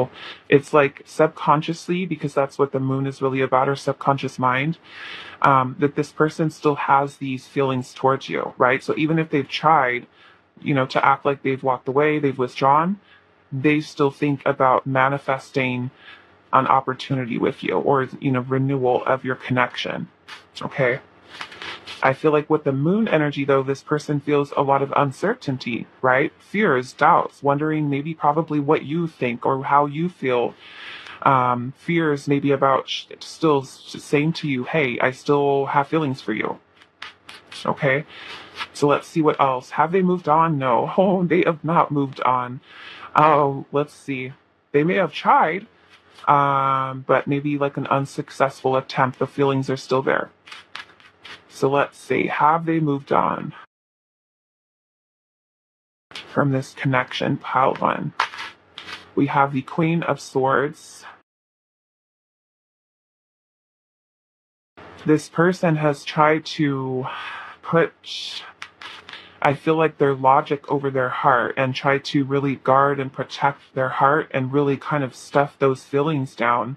So it's like subconsciously, because that's what the moon is really about, our subconscious mind, that this person still has these feelings towards you, right? So even if they've tried, to act like they've walked away, they've withdrawn, they still think about manifesting an opportunity with you, or, renewal of your connection. Okay. I feel like with the moon energy, though, this person feels a lot of uncertainty, right? Fears, doubts, wondering maybe probably what you think or how you feel. Fears maybe about still saying to you, hey, I still have feelings for you. Okay. So let's see what else. Have they moved on? No. Oh, they have not moved on. Oh, let's see. They may have tried, but maybe like an unsuccessful attempt. The feelings are still there. So let's see. Have they moved on from this connection? Pile one. We have the Queen of Swords. This person has tried to put, I feel like, their logic over their heart and try to really guard and protect their heart and really kind of stuff those feelings down.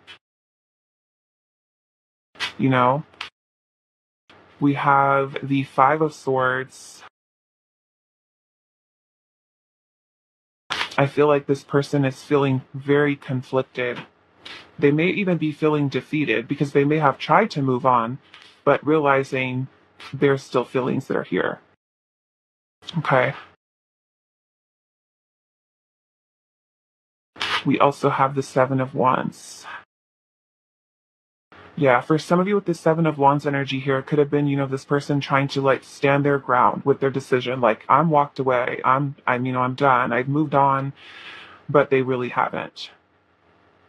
We have the Five of Swords. I feel like this person is feeling very conflicted. They may even be feeling defeated because they may have tried to move on, but realizing there's still feelings that are here. Okay. We also have the Seven of Wands. Yeah, for some of you with the Seven of Wands energy here, it could have been, this person trying to like stand their ground with their decision. Like, I'm walked away. I'm done. I've moved on, but they really haven't.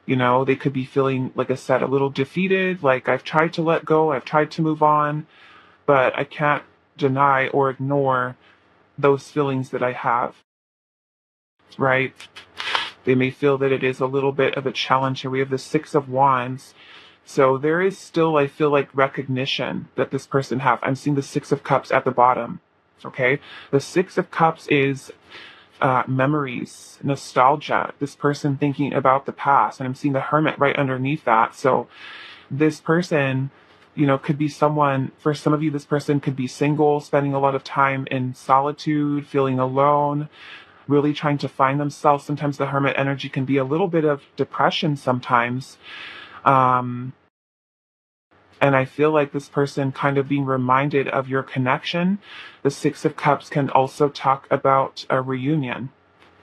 They could be feeling, like I said, a little defeated. Like, I've tried to let go. I've tried to move on, but I can't deny or ignore those feelings that I have. Right? They may feel that it is a little bit of a challenge here. We have the Six of Wands. So there is still, I feel like, recognition that this person have. I'm seeing the Six of Cups at the bottom. Okay? The Six of Cups is memories, nostalgia, this person thinking about the past. And I'm seeing the Hermit right underneath that. So this person, could be someone, for some of you, this person could be single, spending a lot of time in solitude, feeling alone, really trying to find themselves. Sometimes the Hermit energy can be a little bit of depression sometimes. And I feel like this person kind of being reminded of your connection. The Six of Cups can also talk about a reunion,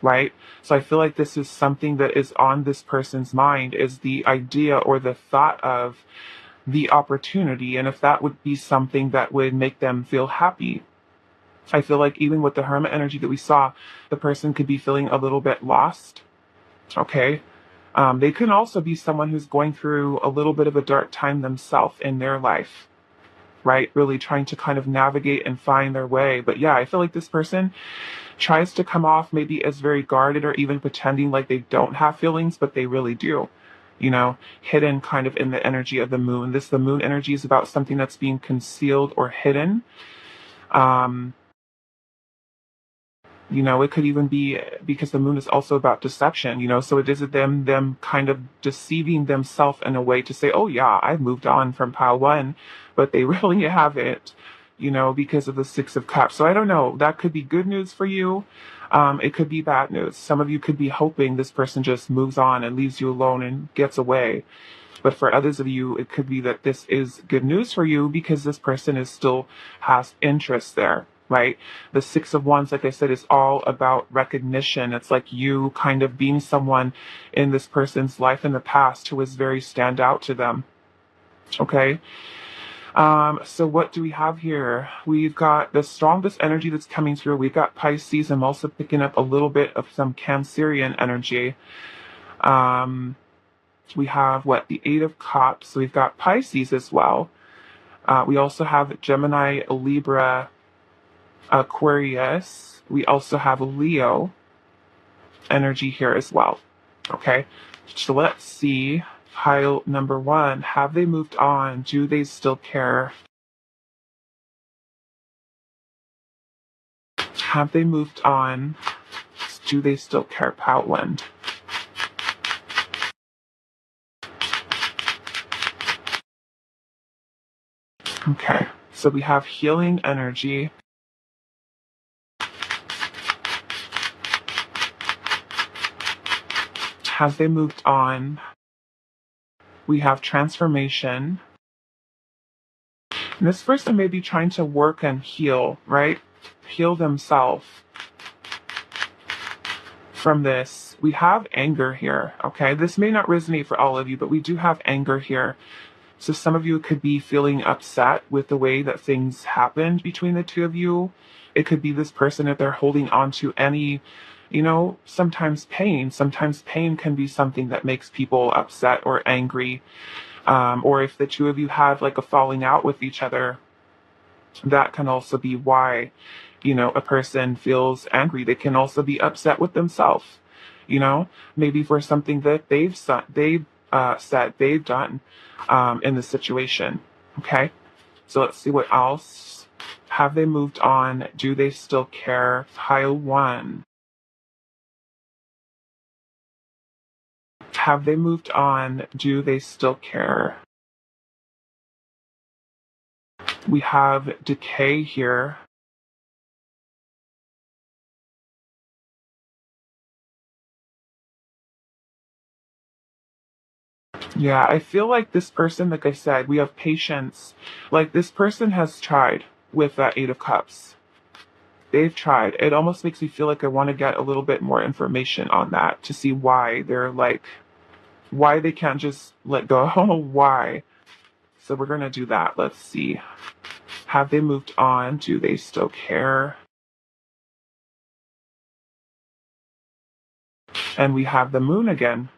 right? So I feel like this is something that is on this person's mind, is the idea or the thought of the opportunity, and if that would be something that would make them feel happy. I feel like even with the Hermit energy that we saw, the person could be feeling a little bit lost. Okay. They can also be someone who's going through a little bit of a dark time themselves in their life, right? Really trying to kind of navigate and find their way. But yeah, I feel like this person tries to come off maybe as very guarded or even pretending like they don't have feelings, but they really do. Hidden kind of in the energy of the moon. The moon energy is about something that's being concealed or hidden. It could even be because the moon is also about deception, so it is them kind of deceiving themselves in a way to say, oh yeah, I've moved on from pile one, but they really haven't, because of the Six of Cups. So I don't know, that could be good news for you. It could be bad news. Some of you could be hoping this person just moves on and leaves you alone and gets away. But for others of you, it could be that this is good news for you because this person still has interest there, right? The Six of Wands, like I said, is all about recognition. It's like you kind of being someone in this person's life in the past who was very stand out to them. Okay. So what do we have here? We've got the strongest energy that's coming through. We've got Pisces. I'm also picking up a little bit of some Cancerian energy. We have the Eight of Cups. So we've got Pisces as well. We also have Gemini, Libra, Aquarius. We also have Leo energy here as well. Okay, so let's see. Pile number one. Have they moved on? Do they still care? Have they moved on? Do they still care? Pile one. Okay, so we have healing energy. Have they moved on? We have transformation. And this person may be trying to work and heal, right? Heal themselves from this. We have anger here, okay? This may not resonate for all of you, but we do have anger here. So some of you could be feeling upset with the way that things happened between the two of you. It could be this person that they're holding on to any, sometimes pain. Sometimes pain can be something that makes people upset or angry. Or if the two of you have like a falling out with each other, that can also be why, a person feels angry. They can also be upset with themselves, maybe for something that said they've done in the situation. Okay, so let's see what else. Have they moved on? Do they still care? Pile 1. Have they moved on? Do they still care? We have decay here. Yeah, I feel like this person, like I said, we have patience. Like this person has tried with that 8 of Cups. They've tried. It almost makes me feel like I want to get a little bit more information on that to see why they're like, why they can't just let go. Why? So we're going to do that. Let's see. Have they moved on? Do they still care? And we have the moon again.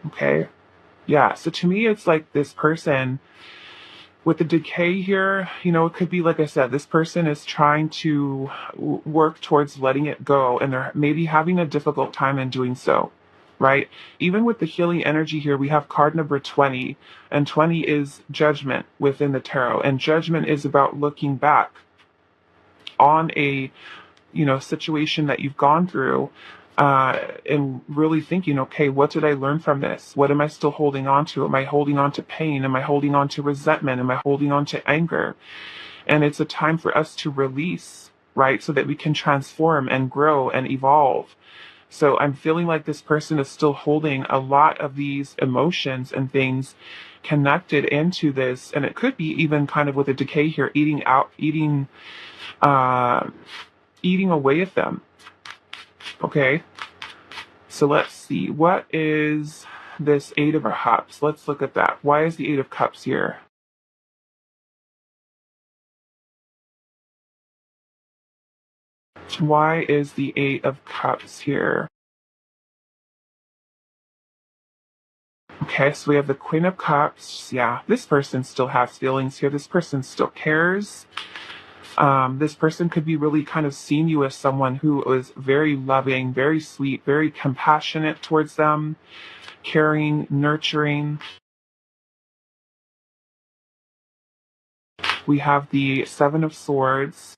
Okay. Yeah. So to me, it's like this person with the decay here, it could be, like I said, this person is trying to work towards letting it go, and they're maybe having a difficult time in doing so, right? Even with the healing energy here, we have card number 20, and 20 is judgment within the tarot, and judgment is about looking back on a situation that you've gone through, and really thinking, okay, what did I learn from this? What am I still holding on to? Am I holding on to pain? Am I holding on to resentment? Am I holding on to anger? And it's a time for us to release, right? So that we can transform and grow and evolve. So I'm feeling like this person is still holding a lot of these emotions and things connected into this. And it could be even kind of with a decay here, uh, eating away at them. Okay, so let's see. What is this 8 of Cups? Let's look at that. Why is the 8 of Cups here? Why is the 8 of Cups here? Okay, so we have the Queen of Cups. Yeah, this person still has feelings here. This person still cares. This person could be really kind of seeing you as someone who is very loving, very sweet, very compassionate towards them, caring, nurturing. We have the 7 of Swords.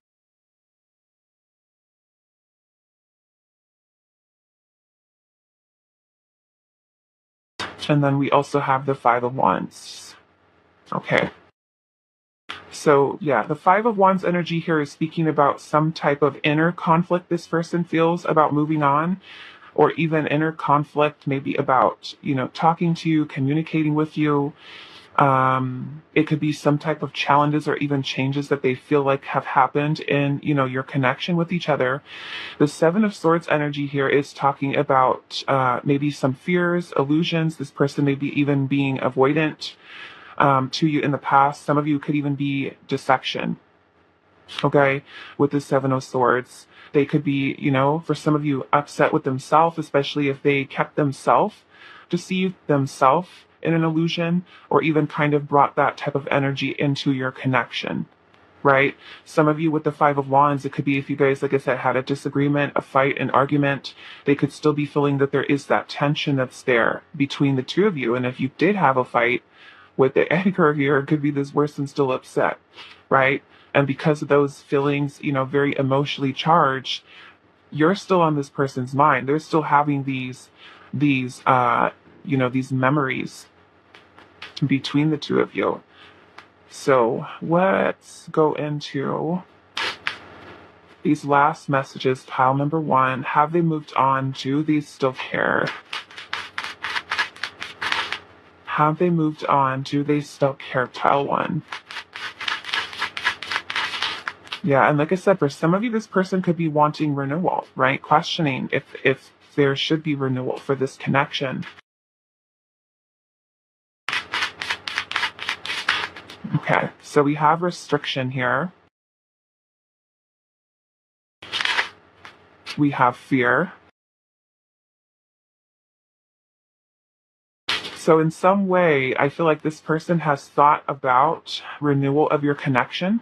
And then we also have the 5 of Wands. Okay. So, yeah, the 5 of Wands energy here is speaking about some type of inner conflict this person feels about moving on, or even inner conflict, maybe about, talking to you, communicating with you. It could be some type of challenges or even changes that they feel like have happened in, your connection with each other. The 7 of Swords energy here is talking about maybe some fears, illusions. This person may be even being avoidant to you in the past. Some of you could even be deception. Okay, with the 7 of Swords. They could be, for some of you, upset with themselves, especially if they kept themselves, deceived themselves in an illusion, or even kind of brought that type of energy into your connection, right? Some of you with the 5 of Wands, it could be if you guys, like I said, had a disagreement, a fight, an argument, they could still be feeling that there is that tension that's there between the two of you. And if you did have a fight with the anger here, it could be this person still upset, right? And because of those feelings, very emotionally charged, you're still on this person's mind. They're still having these memories between the two of you. So let's go into these last messages. Pile number 1, have they moved on? Do they still care? Have they moved on? Do they still care? Pile 1. Yeah, and like I said, for some of you, this person could be wanting renewal, right? Questioning if there should be renewal for this connection. Okay, so we have restriction here. We have fear. So in some way, I feel like this person has thought about renewal of your connection.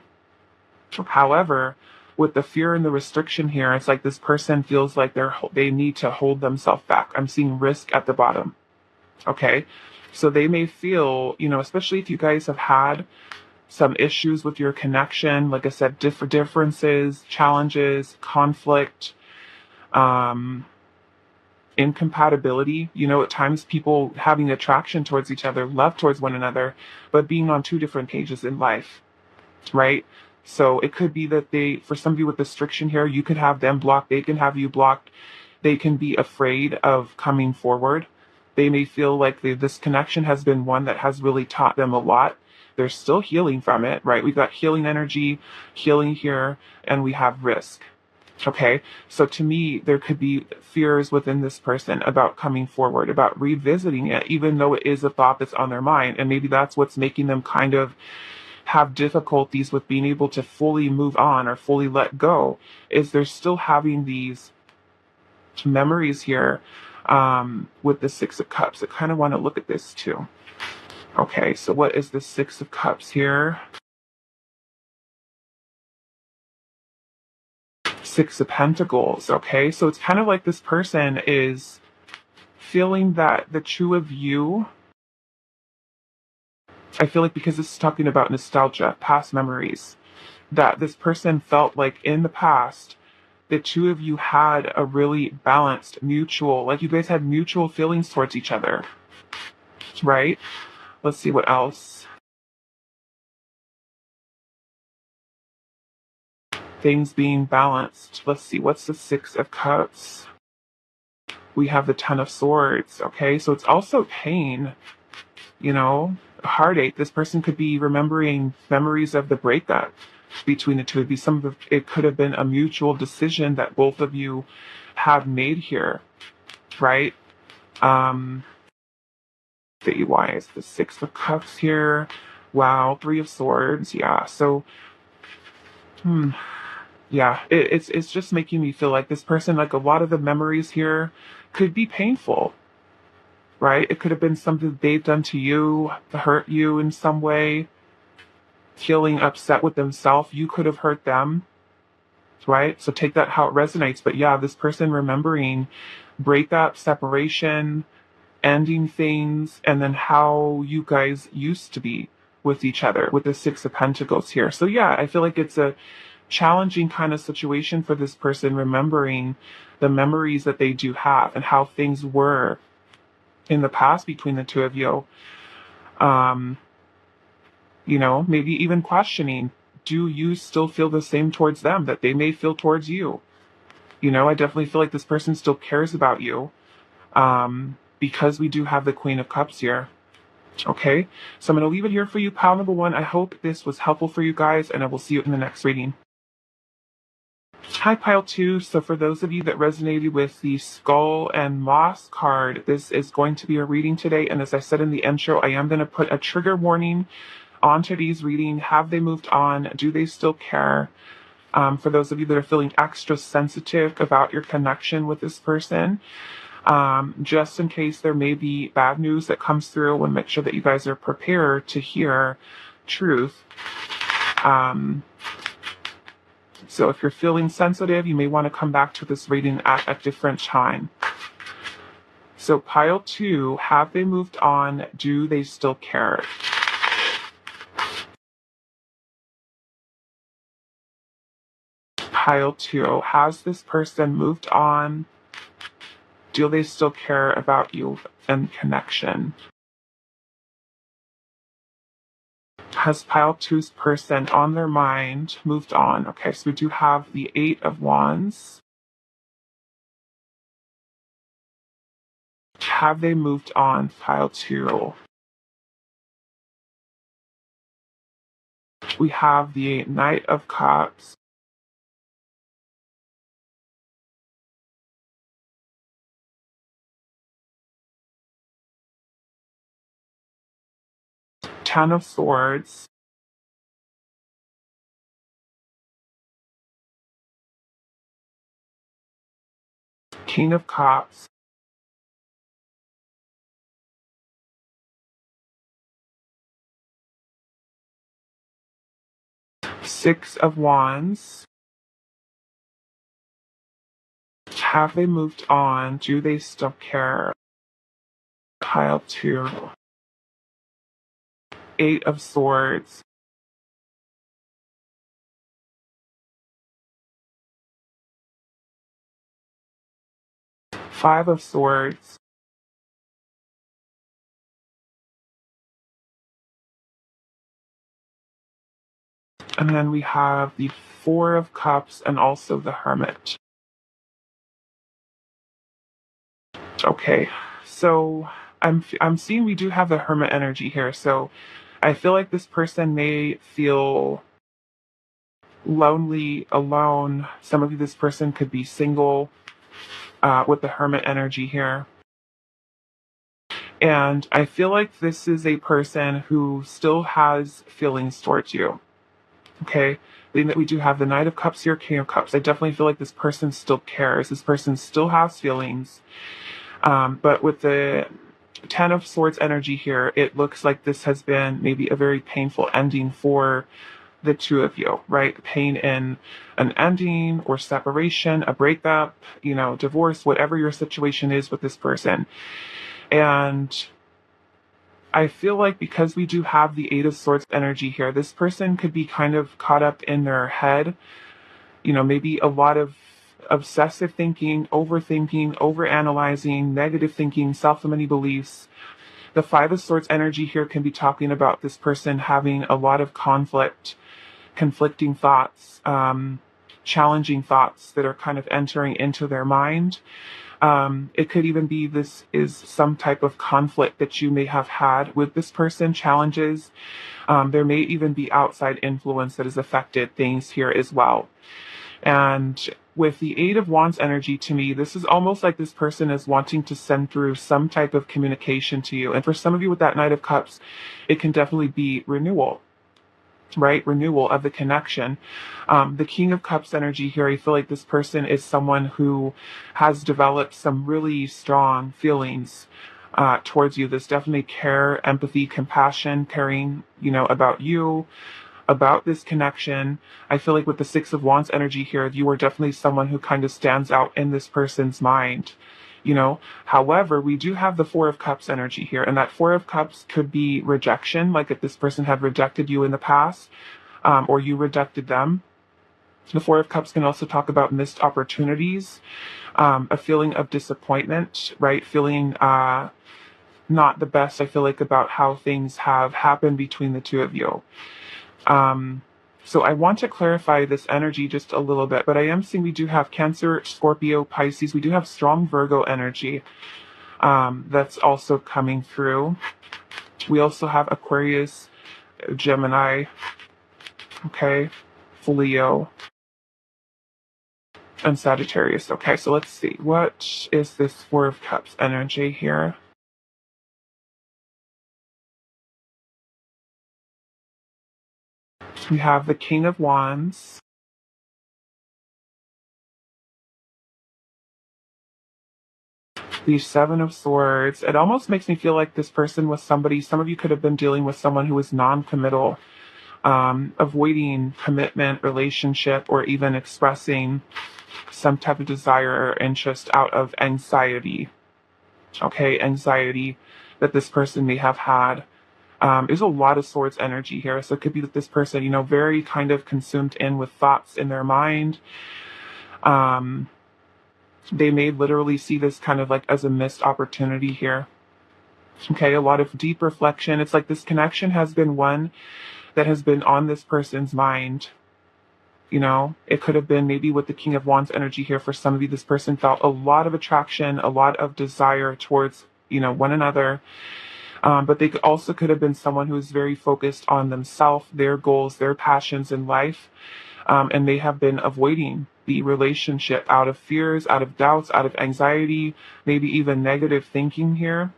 However, with the fear and the restriction here, it's like this person feels like they need to hold themselves back. I'm seeing risk at the bottom. Okay, so they may feel, especially if you guys have had some issues with your connection, like I said, differences, challenges, conflict, um, incompatibility. At times people having attraction towards each other, love towards one another, but being on 2 different pages in life, right? So it could be that for some of you with restriction here, you could have them blocked, they can have you blocked, they can be afraid of coming forward. They may feel like this connection has been one that has really taught them a lot. They're still healing from it, right? We've got healing energy, healing here, and we have risk. Okay, so to me, there could be fears within this person about coming forward, about revisiting it, even though it is a thought that's on their mind. And maybe that's what's making them kind of have difficulties with being able to fully move on or fully let go, is they're still having these memories here with the 6 of Cups. I kind of want to look at this too. Okay, so what is the 6 of Cups here? 6 of Pentacles. Okay, so it's kind of like this person is feeling that the 2 of you, I feel like because this is talking about nostalgia, past memories, that this person felt like in the past, the 2 of you had a really balanced, mutual, like you guys had mutual feelings towards each other, right? Let's see what else. Things being balanced. Let's see, what's the 6 of Cups? We have the 10 of Swords, okay? So it's also pain, heartache. This person could be remembering memories of the breakup between the 2 of you. It could have been a mutual decision that both of you have made here, right? Why is the 6 of Cups here? Wow, 3 of Swords. Yeah, so yeah, it's just making me feel like this person, like a lot of the memories here could be painful, right? It could have been something they've done to you to hurt you in some way, feeling upset with themselves. You could have hurt them, right? So take that how it resonates. But yeah, this person remembering breakup, separation, ending things, and then how you guys used to be with each other with the 6 of Pentacles here. So yeah, I feel like it's a challenging kind of situation for this person, remembering the memories that they do have and how things were in the past between the 2 of you. Maybe even questioning, do you still feel the same towards them that they may feel towards you? I definitely feel like this person still cares about you, because we do have the Queen of Cups here. Okay, so I'm going to leave it here for you, pile number 1. I hope this was helpful for you guys, and I will see you in the next reading. Hi, pile 2. So for those of you that resonated with the Skull and Moss card, this is going to be a reading today. And as I said in the intro, I am going to put a trigger warning on today's reading. Have they moved on? Do they still care? For those of you that are feeling extra sensitive about your connection with this person, just in case there may be bad news that comes through, I want to make sure that you guys are prepared to hear truth. So if you're feeling sensitive, you may want to come back to this reading at a different time. So pile 2, have they moved on? Do they still care? Pile 2, has this person moved on? Do they still care about you and connection? Has pile two's person on their mind moved on? Okay, so we do have the 8 of Wands. Have they moved on, pile two? We have the Knight of Cups. Ten of Swords. King of Cups. Six of Wands. Have they moved on? Do they still care? Pile two. Eight of Swords. Five of Swords. And then we have the Four of Cups and also the Hermit. Okay, so I'm seeing we do have the Hermit energy here. So I feel like this person may feel lonely, alone. Some of you, this person could be single with the Hermit energy here. And I feel like this is a person who still has feelings towards you. Okay. Being that we do have the Knight of Cups here, King of Cups, I definitely feel like this person still cares. This person still has feelings. But with the Ten of Swords energy here, it looks like this has been maybe a very painful ending for the two of you, right? Pain in an ending or separation, a breakup, divorce, whatever your situation is with this person. And I feel like because we do have the Eight of Swords energy here, this person could be kind of caught up in their head, maybe a lot of obsessive thinking, overthinking, overanalyzing, negative thinking, self-limiting beliefs. The Five of Swords energy here can be talking about this person having a lot of conflicting thoughts, challenging thoughts that are kind of entering into their mind. It could even be this is some type of conflict that you may have had with this person, challenges. There may even be outside influence that has affected things here as well. And with the Eight of Wands energy, to me, this is almost like this person is wanting to send through some type of communication to you. And for some of you with that Knight of Cups, it can definitely be renewal, right? Renewal of the connection. The King of Cups energy here, I feel like this person is someone who has developed some really strong feelings towards you. There's definitely care, empathy, compassion, caring, about you, about this connection. I feel like with the Six of Wands energy here, you are definitely someone who kind of stands out in this person's mind. However, we do have the Four of Cups energy here, and that Four of Cups could be rejection, like if this person had rejected you in the past, or you rejected them. The Four of Cups can also talk about missed opportunities, a feeling of disappointment, right? Feeling not the best, I feel like, about how things have happened between the two of you. So I want to clarify this energy just a little bit, but I am seeing we do have Cancer, Scorpio, Pisces. We do have strong Virgo energy that's also coming through. We also have Aquarius, Gemini, okay, Leo, and Sagittarius. Okay, so let's see. What is this Four of Cups energy here? We have the King of Wands. The Seven of Swords. It almost makes me feel like this person was somebody, some of you could have been dealing with someone who was non-committal, avoiding commitment, relationship, or even expressing some type of desire or interest out of anxiety. Okay, anxiety that this person may have had. There's a lot of Swords energy here. So it could be that this person, very kind of consumed in with thoughts in their mind. They may literally see this kind of like as a missed opportunity here. Okay, a lot of deep reflection. It's like this connection has been one that has been on this person's mind. You know, it could have been maybe with the King of Wands energy here. For some of you, this person felt a lot of attraction, a lot of desire towards, one another. But they also could have been someone who is very focused on themselves, their goals, their passions in life. And they have been avoiding the relationship out of fears, out of doubts, out of anxiety, maybe even negative thinking here,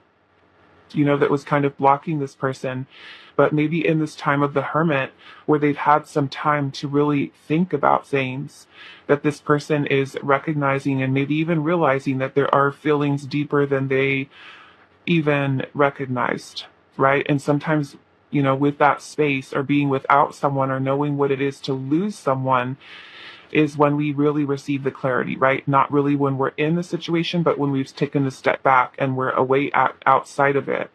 that was kind of blocking this person. But maybe in this time of the Hermit, where they've had some time to really think about things, that this person is recognizing and maybe even realizing that there are feelings deeper than they even recognized, right? And sometimes, with that space or being without someone or knowing what it is to lose someone is when we really receive the clarity, right? Not really when we're in the situation, but when we've taken a step back and we're away outside of it,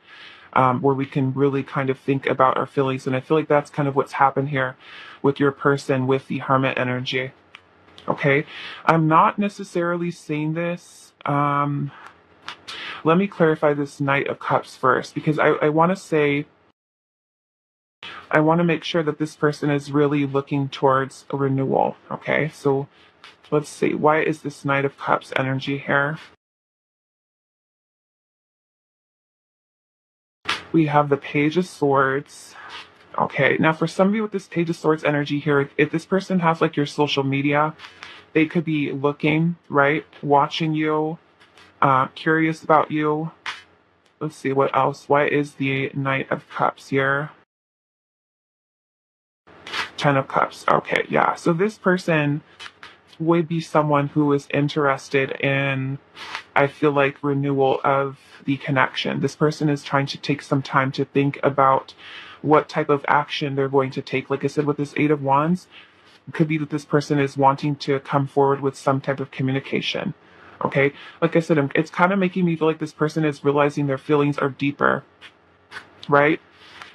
where we can really kind of think about our feelings. And I feel like that's kind of what's happened here with your person with the Hermit energy. Okay. I'm not necessarily saying this. Let me clarify this Knight of Cups first, because I want to make sure that this person is really looking towards a renewal. Okay, so let's see. Why is this Knight of Cups energy here? We have the Page of Swords. Okay, now for some of you with this Page of Swords energy here, if this person has like your social media, they could be looking, right? Watching you, curious about you. Let's see what else. Why is the Knight of Cups here? Ten of Cups. Okay, yeah. So this person would be someone who is interested in, I feel like, renewal of the connection. This person is trying to take some time to think about what type of action they're going to take. Like I said, with this Eight of Wands, it could be that this person is wanting to come forward with some type of communication. Okay, like I said, it's kind of making me feel like this person is realizing their feelings are deeper, right?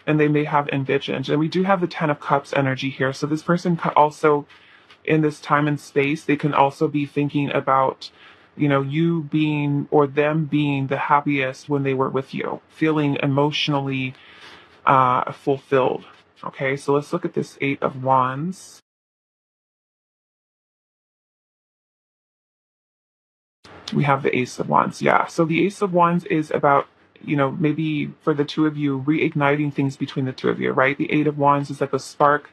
And they may have envisioned. And we do have the Ten of Cups energy here. So this person could also, in this time and space, they can also be thinking about, you being or them being the happiest when they were with you, feeling emotionally fulfilled. Okay, so let's look at this Eight of Wands. We have the Ace of Wands. Yeah, so the Ace of Wands is about, maybe for the two of you, reigniting things between the two of you, right? The Eight of Wands is like a spark.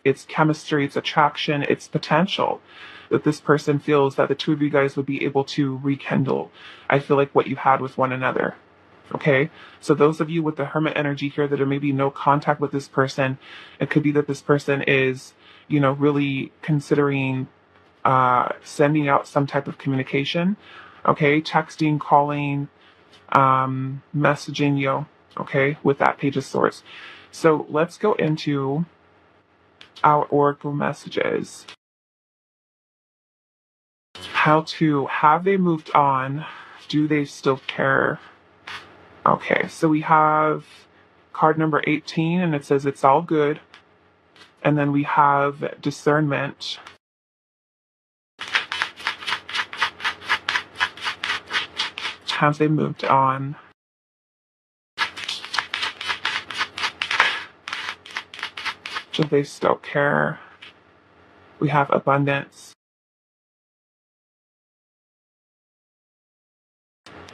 It's chemistry, it's attraction, it's potential that this person feels that the two of you guys would be able to rekindle, I feel like, what you had with one another. Okay, so those of you with the Hermit energy here that are maybe no contact with this person, it could be that this person is, really considering sending out some type of communication. Okay, texting, calling, messaging you. Okay, with that Page of Swords. So let's go into our oracle messages. Have they moved on? Do they still care? Okay, so we have card number 18, and it says it's all good. And then we have discernment. Have they moved on? Do they still care? We have abundance.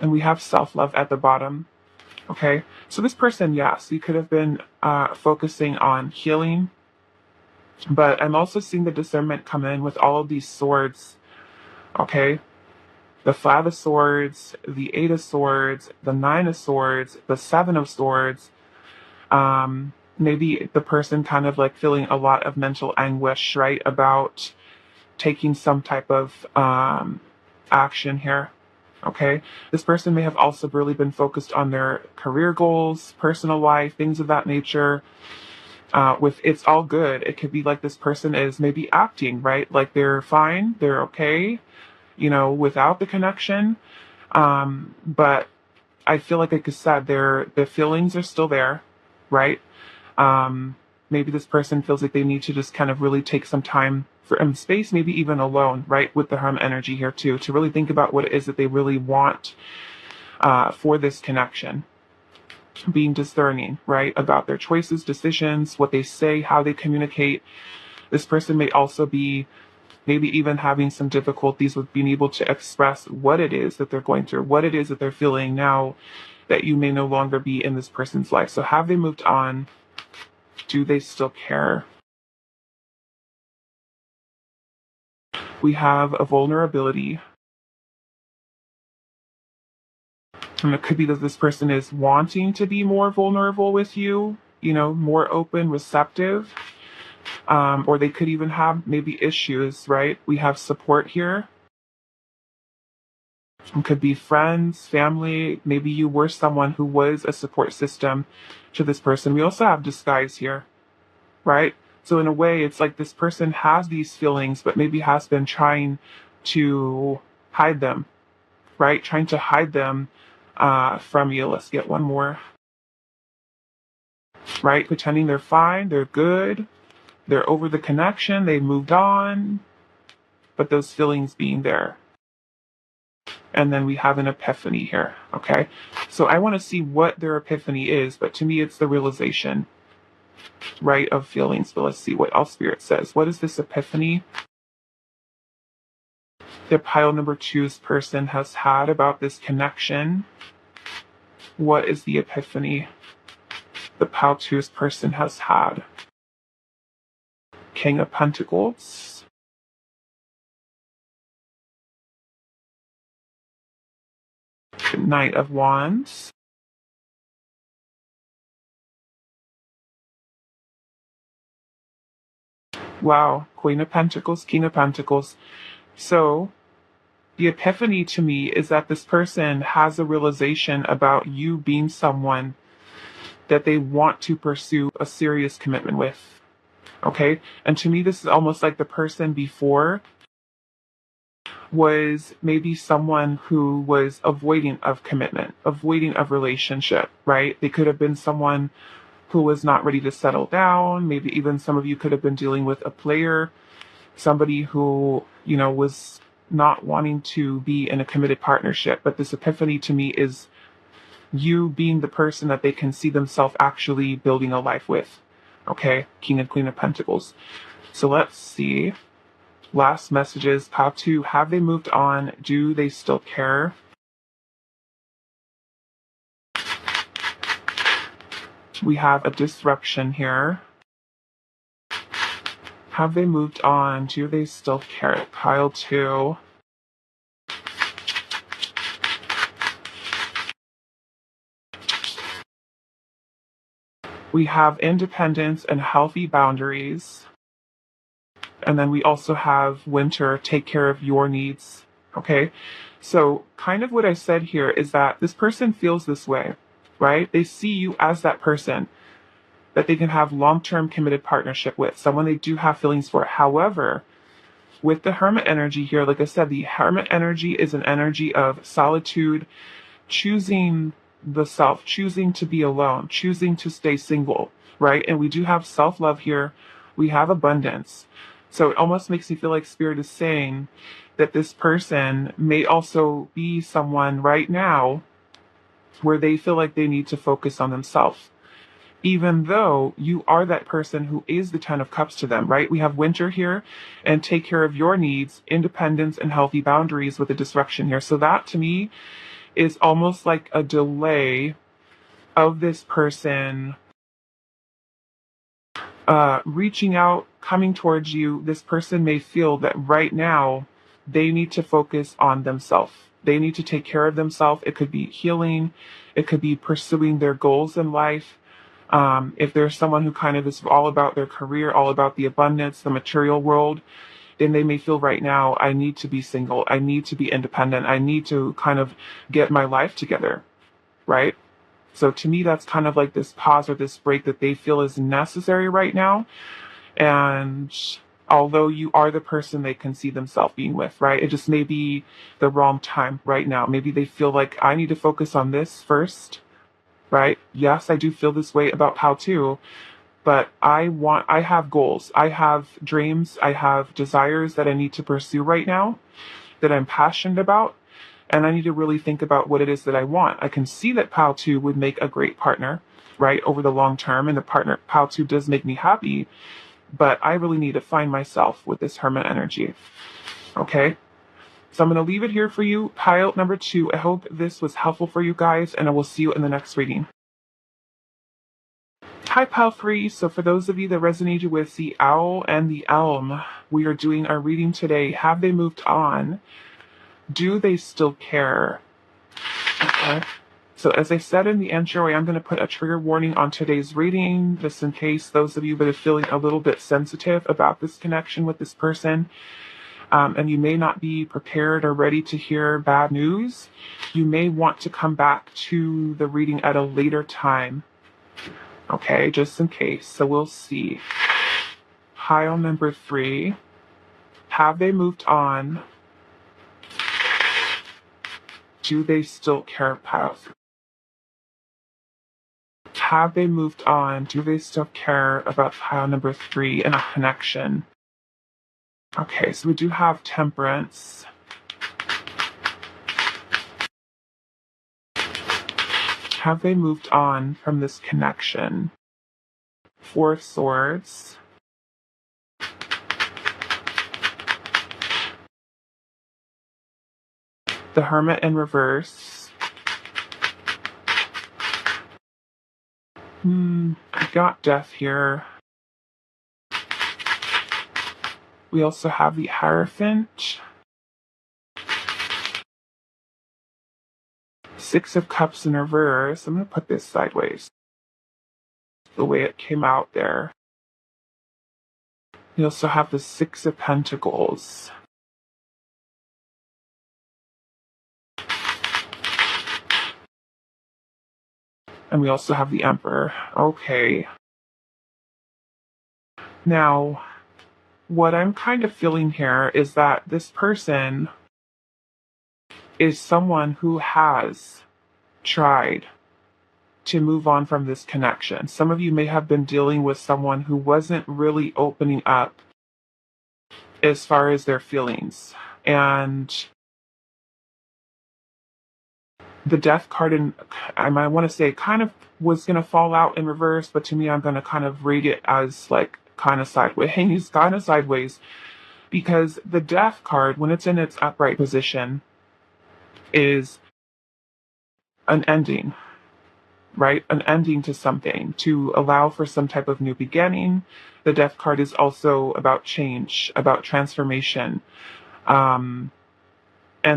And we have self-love at the bottom. Okay, so this person, yes, you could have been focusing on healing, but I'm also seeing the discernment come in with all of these swords. Okay, the Five of Swords, the Eight of Swords, the Nine of Swords, the Seven of Swords. Maybe the person kind of like feeling a lot of mental anguish, right, about taking some type of action here. Okay, this person may have also really been focused on their career goals, personal life, things of that nature. With it's all good, it could be like this person is maybe acting, right? Like they're fine, they're okay, without the connection. But I feel like I said, the feelings are still there, right? Maybe this person feels like they need to just kind of really take some time for space, maybe even alone, right? With the Hermit energy here too, to really think about what it is that they really want for this connection. being discerning, right, about their choices, decisions, what they say, how they communicate. This person may also be maybe even having some difficulties with being able to express what it is that they're going through, what it is that they're feeling now that you may no longer be in this person's life. So have they moved on? Do they still care? We have a vulnerability. And it could be that this person is wanting to be more vulnerable with you, more open, receptive. Or they could even have maybe issues, right? We have support here. It could be friends, family. Maybe you were someone who was a support system to this person. We also have disguise here, right? So in a way, it's like this person has these feelings, but maybe has been trying to hide them, right? Trying to hide them from you. Let's get one more, right? Pretending they're fine, they're good, they're over the connection, they moved on, but those feelings being there. And then we have an epiphany here, okay? So I want to see what their epiphany is, but to me it's the realization, right, of feelings. But let's see what else Spirit says. What is this epiphany that pile number two's person has had about this connection? What is the epiphany the pile two's person has had? King of Pentacles. Knight of Wands. Wow, Queen of Pentacles, King of Pentacles. So the epiphany to me is that this person has a realization about you being someone that they want to pursue a serious commitment with. Okay? And to me, this is almost like the person before was maybe someone who was avoiding of commitment, avoiding of relationship, right? They could have been someone who was not ready to settle down. Maybe even some of you could have been dealing with a player, somebody who, was not wanting to be in a committed partnership. But this epiphany to me is you being the person that they can see themselves actually building a life with. Okay, King and Queen of Pentacles. So let's see. Last messages. How to, have they moved on? Do they still care? We have a disruption here. Have they moved on? Do they still care? Pile two. We have independence and healthy boundaries. And then we also have winter, take care of your needs. Okay. So kind of what I said here is that this person feels this way, right? They see you as that person that they can have long-term committed partnership with, someone they do have feelings for. However, with the Hermit energy here, like I said, the Hermit energy is an energy of solitude, choosing the self, choosing to be alone, choosing to stay single, right? And we do have self-love here. We have abundance. So it almost makes me feel like Spirit is saying that this person may also be someone right now where they feel like they need to focus on themselves, even though you are that person who is the Ten of Cups to them, right? We have winter here and take care of your needs, independence and healthy boundaries with the disruption here. So that to me is almost like a delay of this person reaching out, coming towards you. This person may feel that right now they need to focus on themselves. They need to take care of themselves. It could be healing. It could be pursuing their goals in life. If there's someone who kind of is all about their career, all about the abundance, the material world, then they may feel right now, I need to be single. I need to be independent. I need to kind of get my life together, right? So to me, that's kind of like this pause or this break that they feel is necessary right now. And although you are the person they can see themselves being with, right? It just may be the wrong time right now. Maybe they feel like I need to focus on this first, right? Yes, I do feel this way about how to, but I have goals. I have dreams. I have desires that I need to pursue right now that I'm passionate about. and I need to really think about what it is that I want. I can see that Pile 2 would make a great partner, right, over the long term, and the partner Pile 2 does make me happy, but I really need to find myself with this Hermit energy. Okay? So I'm going to leave it here for you, pile number 2. I hope this was helpful for you guys, and I will see you in the next reading. Hi, pile 3. So for those of you that resonated with the owl and the elm, we are doing our reading today. Have they moved on? Do they still care? Okay. So as I said in the intro, I am going to put a trigger warning on today's reading, just in case those of you that are feeling a little bit sensitive about this connection with this person. And you may not be prepared or ready to hear bad news. You may want to come back to the reading at a later time. Okay, just in case. So we'll see. Pile number 3. Have they moved on? Do they still care, pile? Have they moved on? Do they still care about pile number 3 and a connection? Okay, so we do have Temperance. Have they moved on from this connection? 4 of Swords. The Hermit in reverse. I got Death here. We also have the Hierophant. 6 of Cups in reverse. I'm going to put this sideways, the way it came out there. We also have the 6 of Pentacles. And we also have the Emperor. Okay. Now, what I'm kind of feeling here is that this person is someone who has tried to move on from this connection. Some of you may have been dealing with someone who wasn't really opening up as far as their feelings. And the Death card, I might want to say, kind of was going to fall out in reverse, but to me, I'm going to kind of rate it as like kind of sideways, because the Death card, when it's in its upright position, is an ending, right? An ending to something, to allow for some type of new beginning. The Death card is also about change, about transformation. And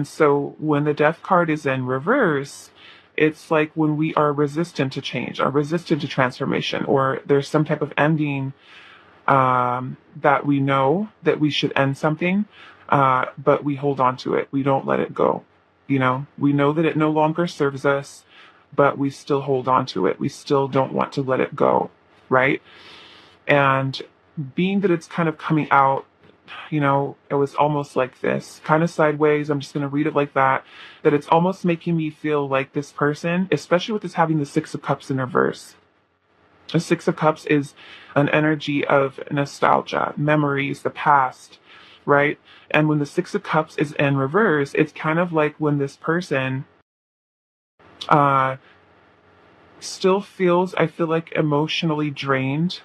so when the Death card is in reverse, it's like when we are resistant to change, or resistant to transformation, or there's some type of ending that we know that we should end something, but we hold on to it. We don't let it go. You know, we know that it no longer serves us, but we still hold on to it. We still don't want to let it go, right? And being that it's kind of coming out, you know, it was almost like this, kind of sideways. I'm just going to read it like that it's almost making me feel like this person, especially with this having the 6 of Cups in reverse. The 6 of Cups is an energy of nostalgia, memories, the past, right? And when the 6 of Cups is in reverse, it's kind of like when this person still feels, I feel like, emotionally drained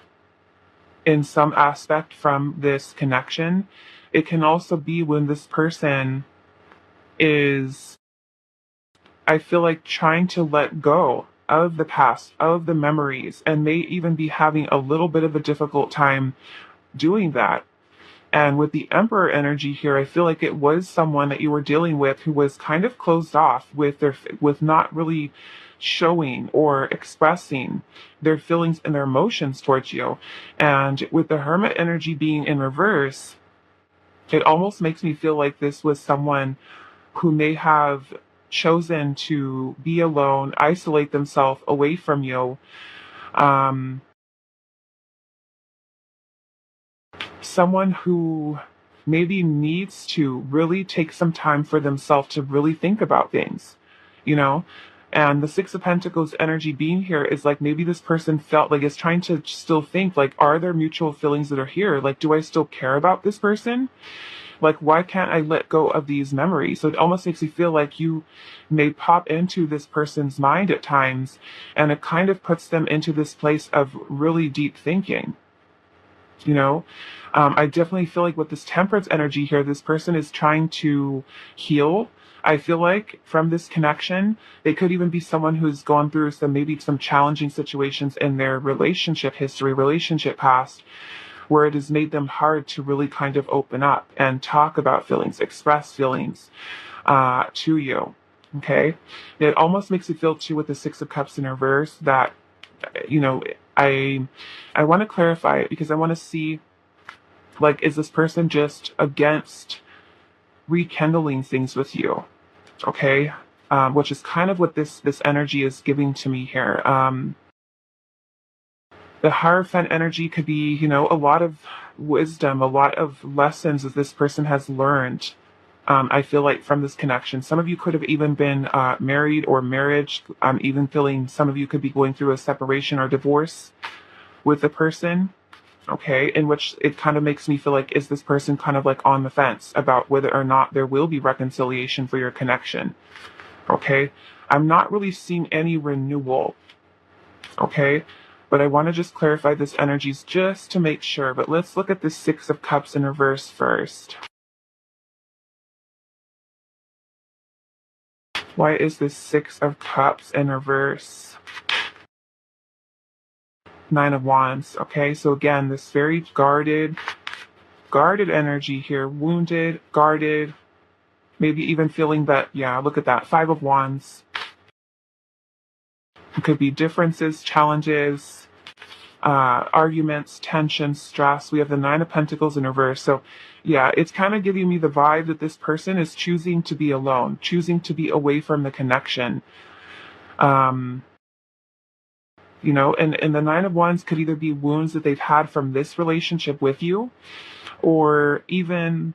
in some aspect from this connection. It can also be when this person is, I feel like, trying to let go of the past, of the memories, and may even be having a little bit of a difficult time doing that. And with the Emperor energy here, I feel like it was someone that you were dealing with who was kind of closed off with not really showing or expressing their feelings and their emotions towards you. And with the Hermit energy being in reverse, it almost makes me feel like this was someone who may have chosen to be alone, isolate themselves away from you. Someone who maybe needs to really take some time for themselves to really think about things, you know? And the 6 of Pentacles energy being here is like maybe this person felt like it's trying to still think, like, are there mutual feelings that are here? Like, do I still care about this person? Like, why can't I let go of these memories? So it almost makes you feel like you may pop into this person's mind at times, and it kind of puts them into this place of really deep thinking. You know, I definitely feel like with this temperance energy here, this person is trying to heal. I feel like from this connection, they could even be someone who's gone through maybe some challenging situations in their relationship history, relationship past, where it has made them hard to really kind of open up and talk about feelings, express feelings to you. Okay. It almost makes you feel too with the Six of Cups in reverse that, you know, I I want to clarify it because I want to see, like, is this person just against rekindling things with you? Okay. Which is kind of what this energy is giving to me here. The Hierophant energy could be, a lot of wisdom, a lot of lessons that this person has learned. I feel like from this connection, some of you could have even been married or marriage. I'm even feeling some of you could be going through a separation or divorce with a person. Okay, in which it kind of makes me feel like, is this person kind of like on the fence about whether or not there will be reconciliation for your connection? Okay, I'm not really seeing any renewal. Okay, but I want to just clarify this energies just to make sure. But let's look at the Six of Cups in reverse first. Why is this Six of Cups in reverse? Nine of Wands. Okay, so again, this very guarded energy here, wounded, guarded, maybe even feeling that, yeah, look at that, Five of Wands. It could be differences, challenges, arguments, tension, stress. We have the Nine of Pentacles in reverse. So, yeah, it's kind of giving me the vibe that this person is choosing to be alone, choosing to be away from the connection. And the Nine of Wands could either be wounds that they've had from this relationship with you, or even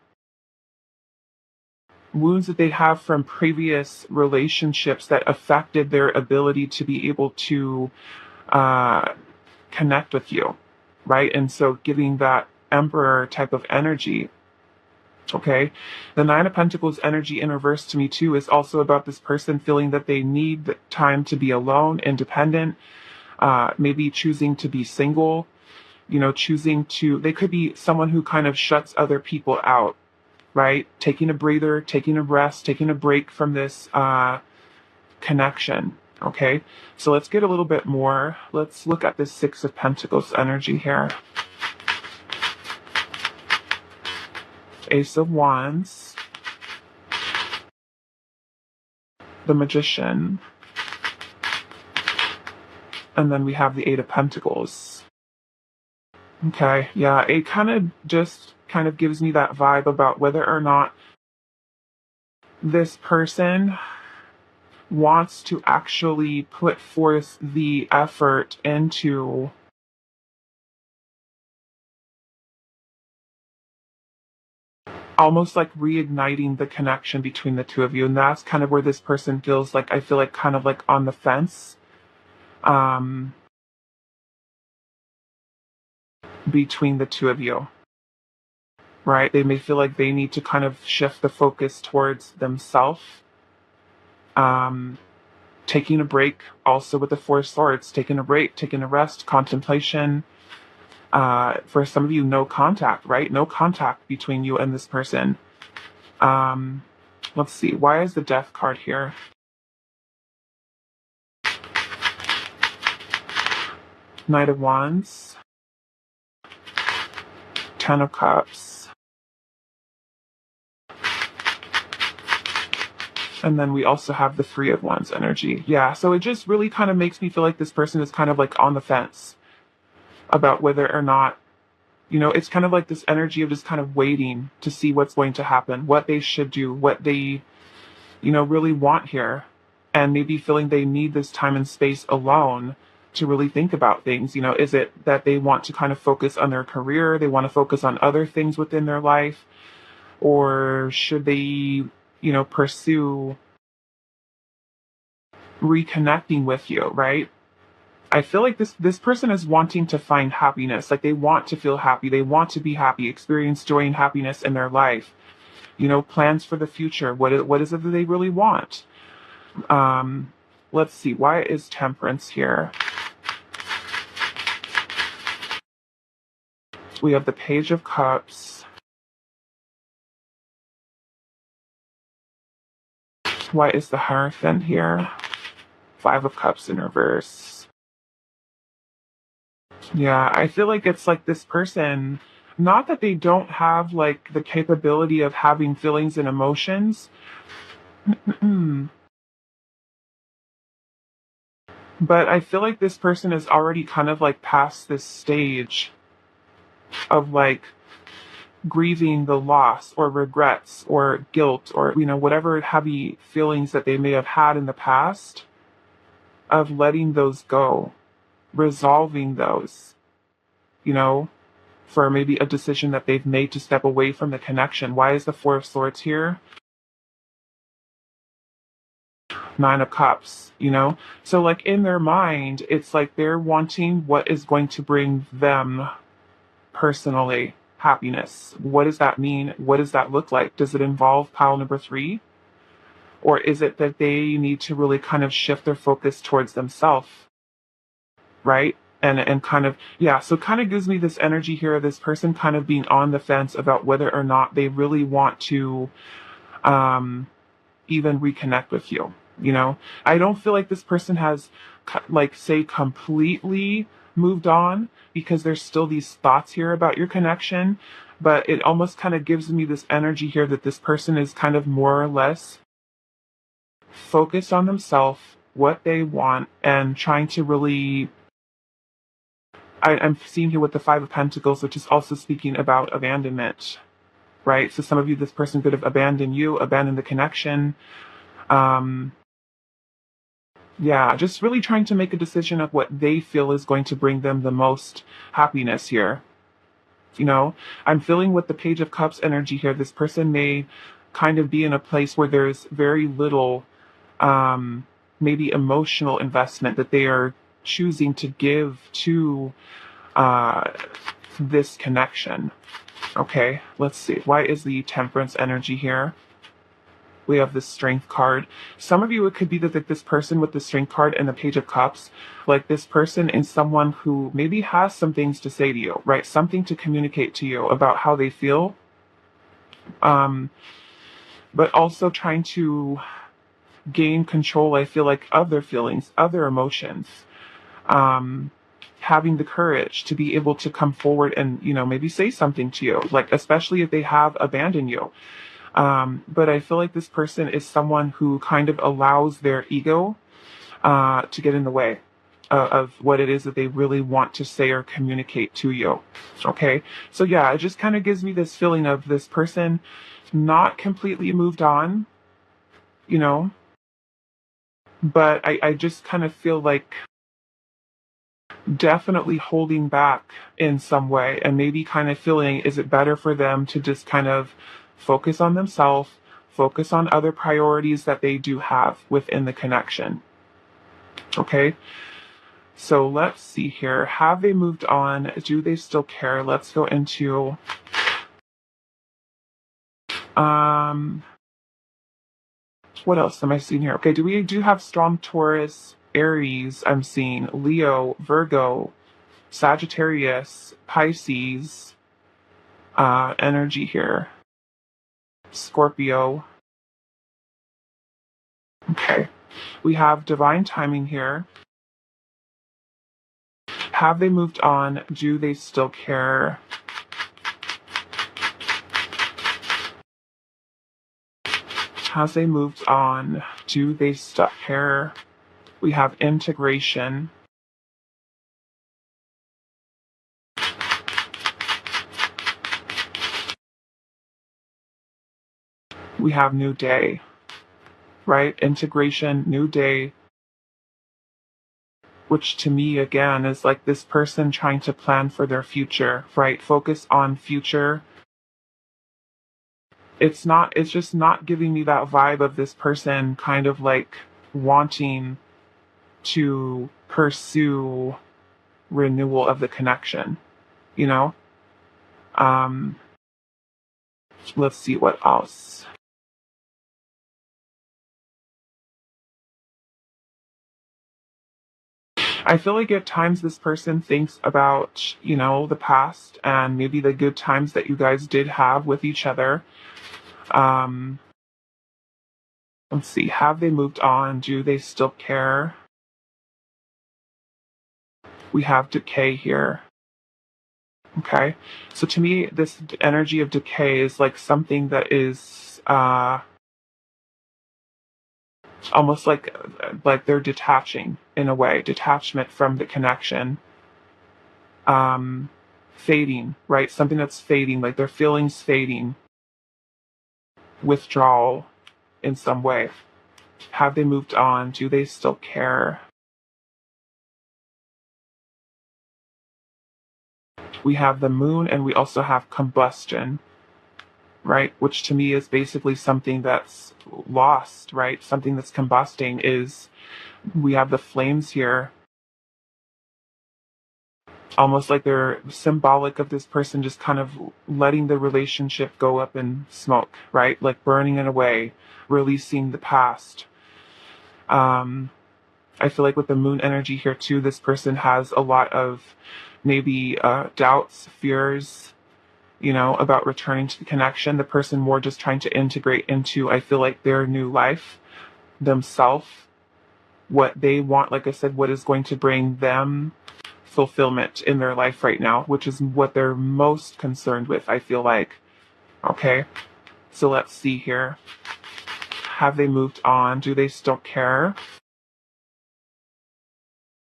wounds that they have from previous relationships that affected their ability to be able to uh, connect with you, right? And so giving that Emperor type of energy. Okay. The Nine of Pentacles energy in reverse to me too is also about this person feeling that they need the time to be alone, independent, maybe choosing to be single, they could be someone who kind of shuts other people out, right? Taking a breather, taking a rest, taking a break from this connection. Okay, so let's get a little bit more. Let's look at this Six of Pentacles energy here. Ace of Wands, the Magician, and then we have the Eight of Pentacles. Okay, yeah, it kind of gives me that vibe about whether or not this person wants to actually put forth the effort into almost like reigniting the connection between the two of you. And that's kind of where this person feels like, I feel like kind of like on the fence um, between the two of you, right? They may feel like they need to kind of shift the focus towards themselves. Taking a break also with the Four of Swords, taking a break, taking a rest, contemplation. For some of you, no contact, right? No contact between you and this person. Let's see. Why is the Death card here? Knight of Wands. Ten of Cups. And then we also have the Three of Wands energy. Yeah, so it just really kind of makes me feel like this person is kind of like on the fence about whether or not, it's kind of like this energy of just kind of waiting to see what's going to happen, what they should do, what they, really want here. And maybe feeling they need this time and space alone to really think about things. Is it that they want to kind of focus on their career? They want to focus on other things within their life? Or should they, pursue reconnecting with you, right? I feel like this person is wanting to find happiness. Like they want to feel happy. They want to be happy, experience joy and happiness in their life. Plans for the future. What is it that they really want? Um, let's see. Why is Temperance here? We have the Page of Cups. Why is the Hierophant here? Five of Cups in reverse. Yeah, I feel like it's like this person, not that they don't have like the capability of having feelings and emotions, but I feel like this person is already kind of like past this stage of like grieving the loss or regrets or guilt or, whatever heavy feelings that they may have had in the past, of letting those go, resolving those, you know, for maybe a decision that they've made to step away from the connection. Why is the Four of Swords here? Nine of Cups. So like in their mind, it's like they're wanting what is going to bring them personally happiness. What does that mean? What does that look like? Does it involve pile number 3? Or is it that they need to really kind of shift their focus towards themselves, right? And kind of, yeah, so kind of gives me this energy here of this person kind of being on the fence about whether or not they really want to even reconnect with you. I don't feel like this person has, like, say, completely moved on, because there's still these thoughts here about your connection, but it almost kind of gives me this energy here that this person is kind of more or less focused on themselves, what they want, and trying to really. I'm seeing here with the Five of Pentacles, which is also speaking about abandonment, right? So some of you, this person could have abandoned you, abandoned the connection. Yeah, just really trying to make a decision of what they feel is going to bring them the most happiness here. I'm feeling with the Page of Cups energy here, this person may kind of be in a place where there's very little, maybe emotional investment that they are choosing to give to this connection. Okay, let's see. Why is the Temperance energy here? We have the Strength card. Some of you, it could be that this person with the Strength card and the Page of Cups, like this person is someone who maybe has some things to say to you, right? Something to communicate to you about how they feel. But also trying to gain control, I feel like, of their feelings, of their emotions. Having the courage to be able to come forward and, maybe say something to you, like, especially if they have abandoned you. But I feel like this person is someone who kind of allows their ego to get in the way of what it is that they really want to say or communicate to you. Okay, so yeah, it just kind of gives me this feeling of this person not completely moved on, but I just kind of feel like definitely holding back in some way, and maybe kind of feeling, is it better for them to just kind of focus on themselves, focus on other priorities that they do have within the connection. Okay, so let's see here. Have they moved on? Do they still care? Let's go into what else am I seeing here? Okay, we do have strong Taurus, Aries, I'm seeing Leo, Virgo, Sagittarius, Pisces energy here. Scorpio. Okay. We have divine timing here. Have they moved on? Do they still care? Has they moved on? Do they still care? We have integration. We have new day, right? Integration, new day, which to me, again, is like this person trying to plan for their future, right? Focus on future. It's just not giving me that vibe of this person kind of like wanting to pursue renewal of the connection, you know? Um, let's see what else. I feel like at times this person thinks about, the past and maybe the good times that you guys did have with each other. Um, let's see, have they moved on? Do they still care? We have decay here. Okay. So to me, this energy of decay is like something that is almost like they're detaching in a way, detachment from the connection. Fading, right? Something that's fading, like their feelings fading, withdrawal in some way. Have they moved on? Do they still care? We have the moon and we also have combustion, right? Which to me is basically something that's lost, right? Something that's combusting is we have the flames here, almost like they're symbolic of this person just kind of letting the relationship go up in smoke, right? Like burning it away, releasing the past. I feel like with the moon energy here too, this person has a lot of maybe doubts, fears, about returning to the connection. The person more just trying to integrate into, I feel like, their new life, themselves, what they want, like I said, what is going to bring them fulfillment in their life right now, which is what they're most concerned with, I feel like. Okay, so let's see here. Have they moved on? Do they still care?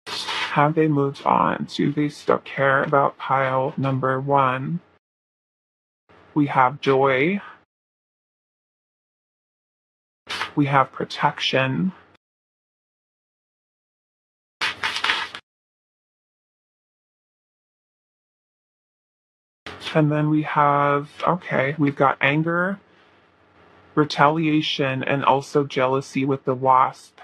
Have they moved on? Do they still care about pile number 1? We have joy. We have protection. And then we have, okay, we've got anger, retaliation, and also jealousy with the wasp.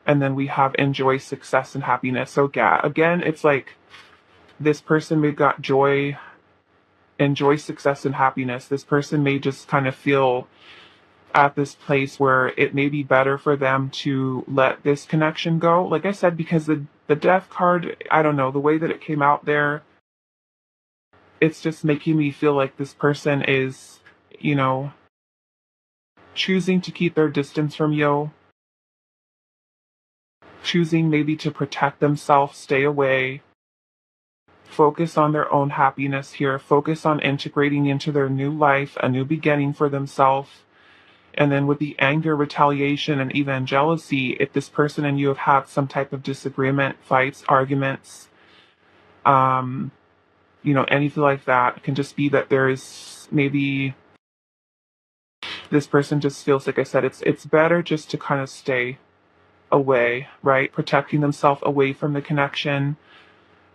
And then we have enjoy, success, and happiness. So, yeah, again, it's like this person may got joy, enjoy, success, and happiness. This person may just kind of feel at this place where it may be better for them to let this connection go. Like I said, because the death card, I don't know, the way that it came out there, it's just making me feel like this person is, you know, choosing to keep their distance from you, choosing maybe to protect themselves, stay away, focus on their own happiness here, focus on integrating into their new life, a new beginning for themselves. And then with the anger, retaliation, and even jealousy, if this person and you have had some type of disagreement, fights, arguments, anything like that, it can just be that there is maybe this person just feels, like I said, it's better just to kind of stay away, right? Protecting themselves away from the connection.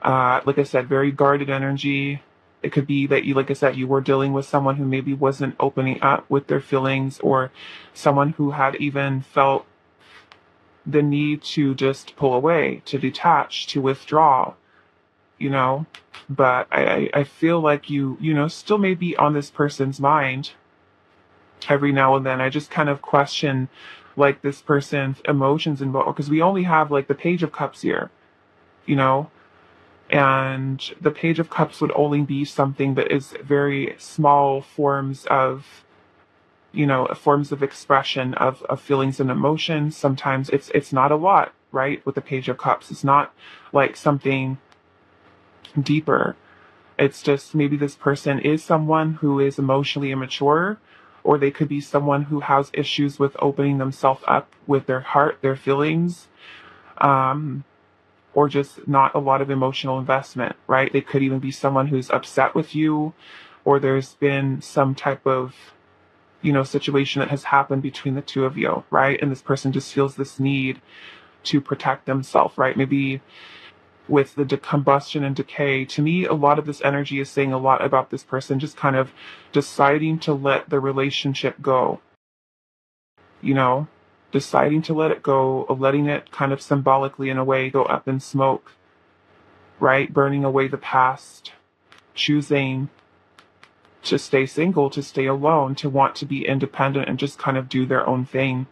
Like I said, very guarded energy. It could be that you, like I said, you were dealing with someone who maybe wasn't opening up with their feelings, or someone who had even felt the need to just pull away, to detach, to withdraw, you know. But I feel like still may be on this person's mind every now and then. I just kind of question like this person's emotions involved, because we only have like the Page of Cups here, you know. And the Page of Cups would only be something that is very small forms of, forms of expression of feelings and emotions. Sometimes it's not a lot, right? With the Page of Cups, it's not like something deeper. It's just maybe this person is someone who is emotionally immature, or they could be someone who has issues with opening themselves up with their heart, their feelings, or just not a lot of emotional investment, right? They could even be someone who's upset with you, or there's been some type of, situation that has happened between the two of you, right? And this person just feels this need to protect themselves, right? Maybe with the combustion and decay, to me, a lot of this energy is saying a lot about this person just kind of deciding to let the relationship go, you know, deciding to let it go, letting it kind of symbolically in a way go up in smoke, right? Burning away the past, choosing to stay single, to stay alone, to want to be independent and just kind of do their own thing,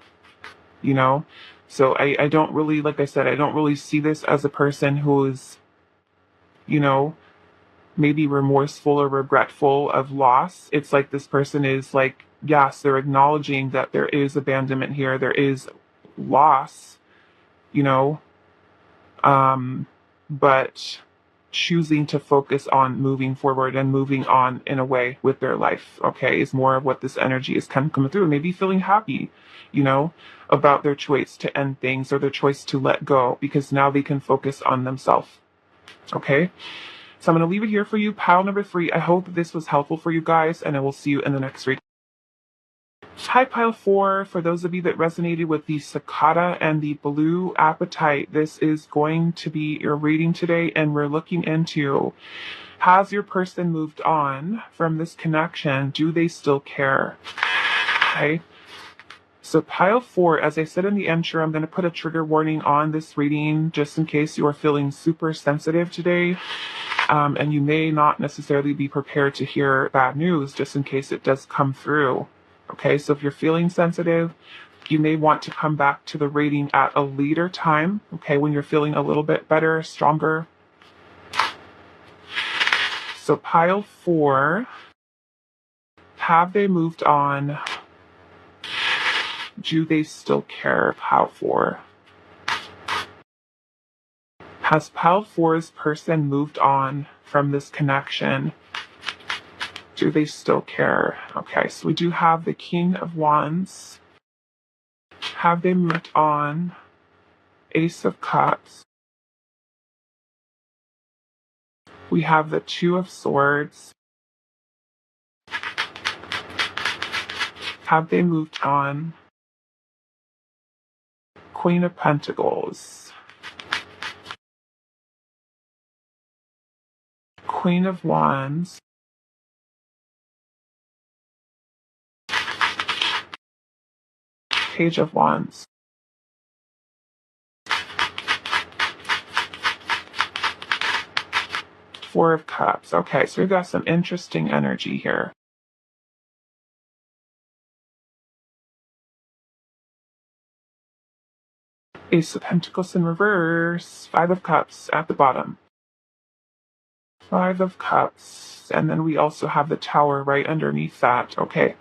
you know? So I don't really, like I said, I don't really see this as a person who is, you know, maybe remorseful or regretful of loss. It's like this person is like, yes, they're acknowledging that there is abandonment here, there is loss, you know, but choosing to focus on moving forward and moving on in a way with their life, okay, is more of what this energy is kind of coming through. Maybe feeling happy, you know, about their choice to end things or their choice to let go because now they can focus on themselves, okay? So I'm going to leave it here for you, pile number 3. I hope this was helpful for you guys, and I will see you in the next reading. Hi, pile 4. For those of you that resonated with the cicada and the blue appetite, this is going to be your reading today, and we're looking into, has your person moved on from this connection? Do they still care? Okay. So pile 4, as I said in the intro, I'm going to put a trigger warning on this reading just in case you are feeling super sensitive today. And you may not necessarily be prepared to hear bad news just in case it does come through. Okay, so if you're feeling sensitive, you may want to come back to the reading at a later time, okay, when you're feeling a little bit better, stronger. So pile 4, have they moved on? Do they still care? Pile 4. Has pile 4's person moved on from this connection? Do they still care? Okay, so we do have the King of Wands. Have they moved on? Ace of Cups. We have the Two of Swords. Have they moved on? Queen of Pentacles. Queen of Wands. Page of Wands. Four of Cups. Okay, so we've got some interesting energy here. Ace of Pentacles in reverse. Five of Cups at the bottom. Five of Cups. And then we also have the Tower right underneath that. Okay.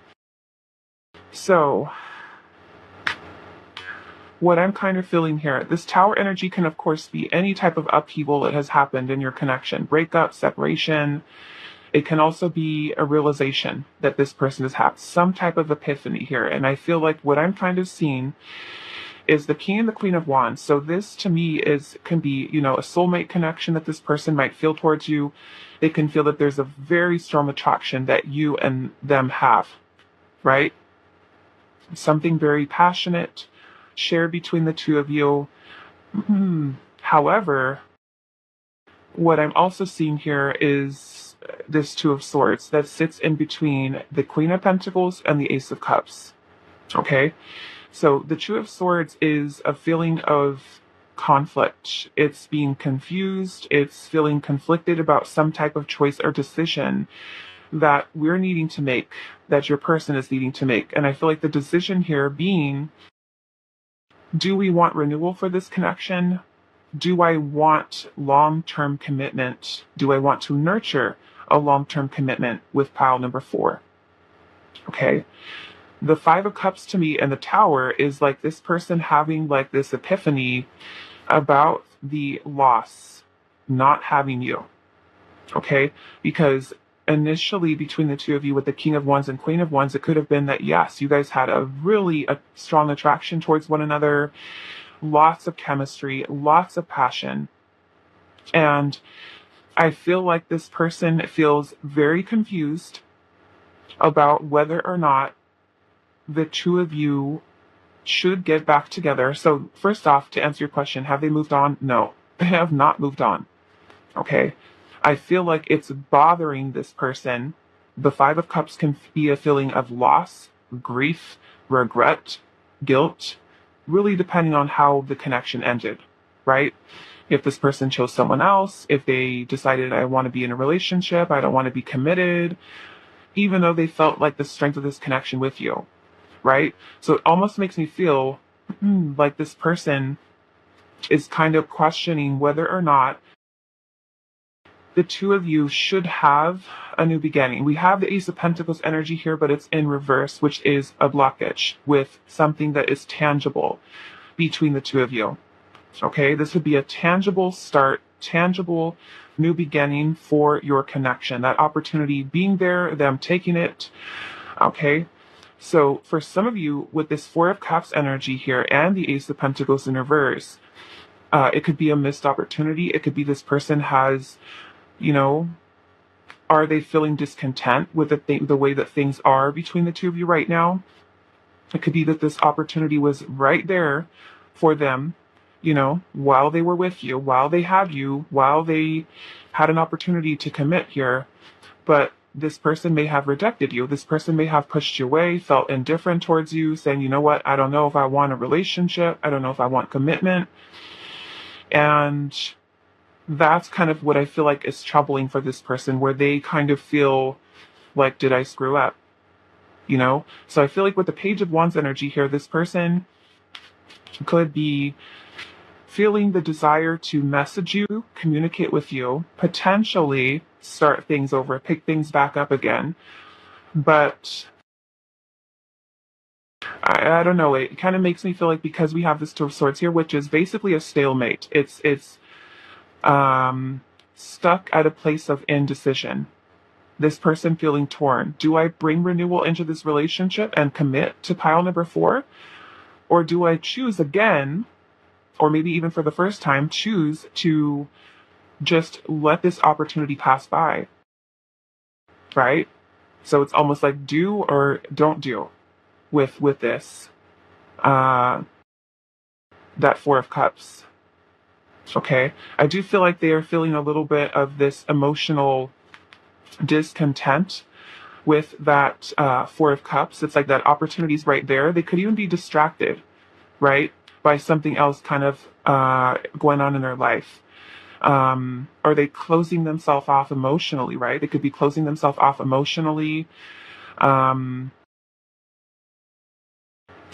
So, what I'm kind of feeling here, this Tower energy can, of course, be any type of upheaval that has happened in your connection. Breakup, separation. It can also be a realization that this person has had some type of epiphany here. And I feel like what I'm kind of seeing is the King and the Queen of Wands. So this to me can be, you know, a soulmate connection that this person might feel towards you. They can feel that there's a very strong attraction that you and them have, right? Something very passionate shared between the two of you. However, what I'm also seeing here is this Two of Swords that sits in between the Queen of Pentacles and the Ace of Cups. Okay? So the Two of Swords is a feeling of conflict. It's being confused. It's feeling conflicted about some type of choice or decision that we're needing to make, that your person is needing to make. And I feel like the decision here being, do we want renewal for this connection? Do I want long-term commitment? Do I want to nurture a long-term commitment with pile number 4? Okay. The Five of Cups to me and the Tower is like this person having like this epiphany about the loss, not having you. Okay. Because initially between the two of you with the King of Wands and Queen of Wands, it could have been that, yes, you guys had a strong attraction towards one another, lots of chemistry, lots of passion. And I feel like this person feels very confused about whether or not the two of you should get back together. So first off, to answer your question, have they moved on? No, they have not moved on. Okay. I feel like it's bothering this person. The Five of Cups can be a feeling of loss, grief, regret, guilt, really depending on how the connection ended, right? If this person chose someone else, if they decided I want to be in a relationship, I don't want to be committed, even though they felt like the strength of this connection with you, right? So it almost makes me feel like this person is kind of questioning whether or not the two of you should have a new beginning. We have the Ace of Pentacles energy here, but it's in reverse, which is a blockage with something that is tangible between the two of you. Okay, this would be a tangible start, tangible new beginning for your connection. That opportunity being there, them taking it. Okay, so for some of you with this Four of Cups energy here and the Ace of Pentacles in reverse, it could be a missed opportunity. It could be this person has, you know, are they feeling discontent with the way that things are between the two of you right now? It could be that this opportunity was right there for them, while they were with you, while they had you, while they had an opportunity to commit here. But this person may have rejected you. This person may have pushed you away, felt indifferent towards you, saying, you know what, I don't know if I want a relationship. I don't know if I want commitment. And that's kind of what I feel like is troubling for this person, where they kind of feel like, did I screw up? So I feel like with the Page of Wands energy here, this person could be feeling the desire to message you, communicate with you, potentially start things over, pick things back up again. But I don't know, it kind of makes me feel like, because we have this Two of Swords here, which is basically a stalemate. It's stuck at a place of indecision. This person feeling torn. Do I bring renewal into this relationship and commit to pile number 4? Or do I choose again, or maybe even for the first time, choose to just let this opportunity pass by, right? So it's almost like do or don't do with this. That Four of Cups. Okay. I do feel like they are feeling a little bit of this emotional discontent with that Four of Cups. It's like that opportunity's right there. They could even be distracted, right, by something else kind of going on in their life. Are they closing themselves off emotionally, right? They could be closing themselves off emotionally.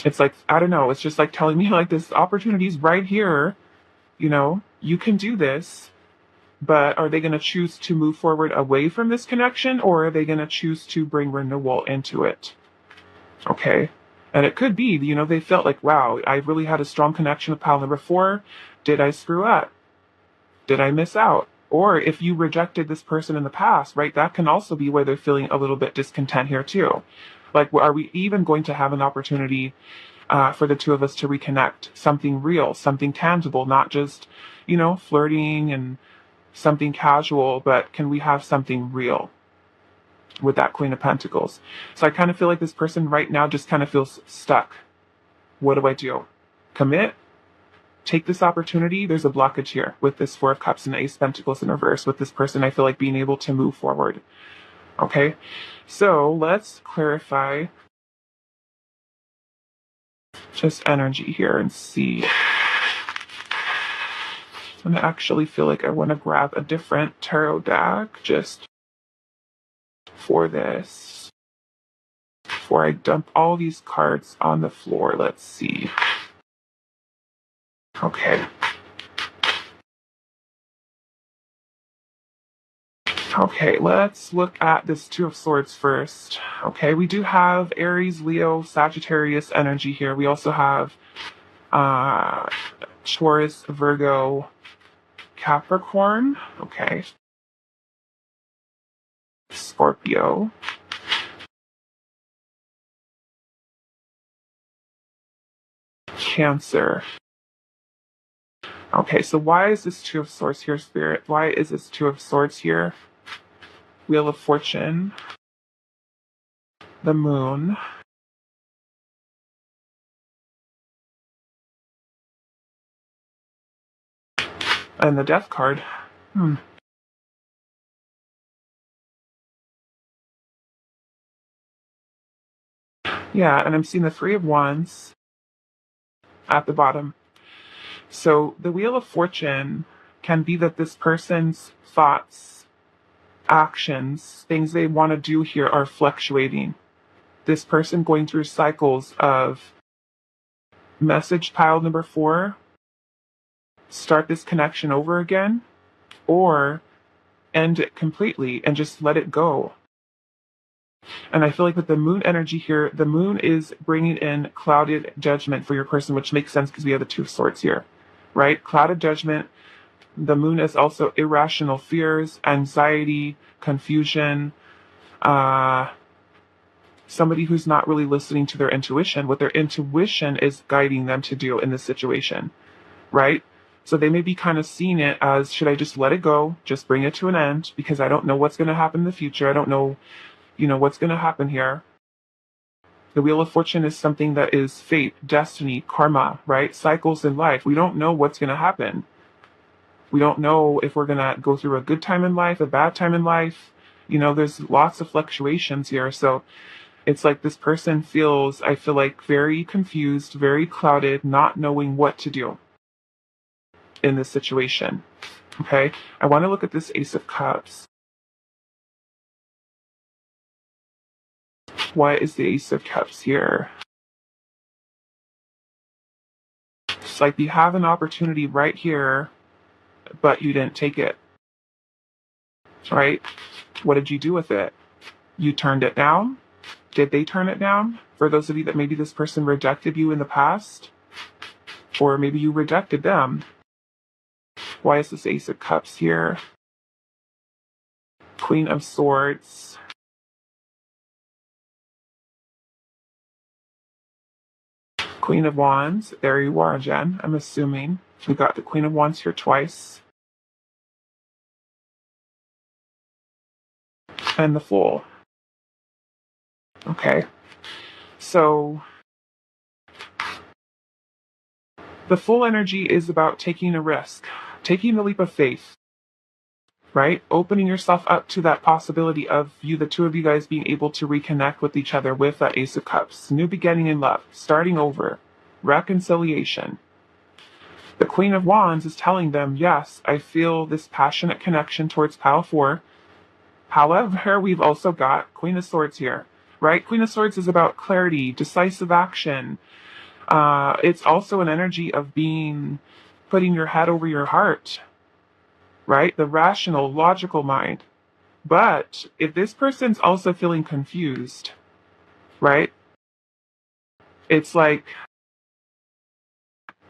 It's like, I don't know, it's just like telling me like this opportunity's right here, you can do this. But are they going to choose to move forward away from this connection, or are they going to choose to bring renewal into it? Okay. And it could be, they felt like, wow, I really had a strong connection with pile number 4. Did I screw up? Did I miss out? Or if you rejected this person in the past, right, that can also be where they're feeling a little bit discontent here too. Like, are we even going to have an opportunity for the two of us to reconnect? Something real, something tangible, not just, flirting and something casual, but can we have something real with that Queen of Pentacles? So I kind of feel like this person right now just kind of feels stuck. What do I do? Commit? Take this opportunity? There's a blockage here with this Four of Cups and Ace of Pentacles in reverse. With this person, I feel like being able to move forward. Okay, so let's clarify just energy here and see. And I actually feel like I want to grab a different tarot deck just for this. Before I dump all these cards on the floor, let's see. Okay. Okay, let's look at this Two of Swords first. Okay, we do have Aries, Leo, Sagittarius energy here. We also have Taurus, Virgo, Capricorn. Okay. Scorpio. Cancer. Okay, so why is this Two of Swords here, Spirit? Why is this Two of Swords here? Wheel of Fortune. The Moon. And the Death card. Yeah, and I'm seeing the Three of Wands. at the bottom. So the Wheel of Fortune can be that this person's thoughts, actions, things they want to do here are fluctuating. This person going through cycles of message pile number 4, start this connection over again, or end it completely and just let it go. And I feel like with the moon energy here, the moon is bringing in clouded judgment for your person, which makes sense because we have the 2 of Swords here, right? Clouded judgment. The moon is also irrational fears, anxiety, confusion, somebody who's not really listening to their intuition, what their intuition is guiding them to do in this situation, right? So they may be kind of seeing it as, should I just let it go, just bring it to an end, because I don't know what's going to happen in the future. I don't know, what's going to happen here. The Wheel of Fortune is something that is fate, destiny, karma, right? Cycles in life. We don't know what's going to happen. We don't know if we're going to go through a good time in life, a bad time in life. There's lots of fluctuations here. So it's like this person feels, I feel like, very confused, very clouded, not knowing what to do in this situation. Okay? I want to look at this Ace of Cups. Why is the Ace of Cups here? It's like you have an opportunity right here, but you didn't take it. Right? What did you do with it? You turned it down? Did they turn it down? For those of you that maybe this person rejected you in the past, or maybe you rejected them. Why is this Ace of Cups here? Queen of Swords. Queen of Wands. There you are, Jen. I'm assuming. We got the Queen of Wands here twice. And the Fool. Okay. So the Fool energy is about taking a risk, taking the leap of faith, right? Opening yourself up to that possibility of the 2 of you guys being able to reconnect with each other with that Ace of Cups. New beginning in love, starting over, reconciliation. The Queen of Wands is telling them, yes, I feel this passionate connection towards Pile 4. However, we've also got Queen of Swords here, right? Queen of Swords is about clarity, decisive action. It's also an energy of putting your head over your heart, right? The rational, logical mind. But if this person's also feeling confused, right? It's like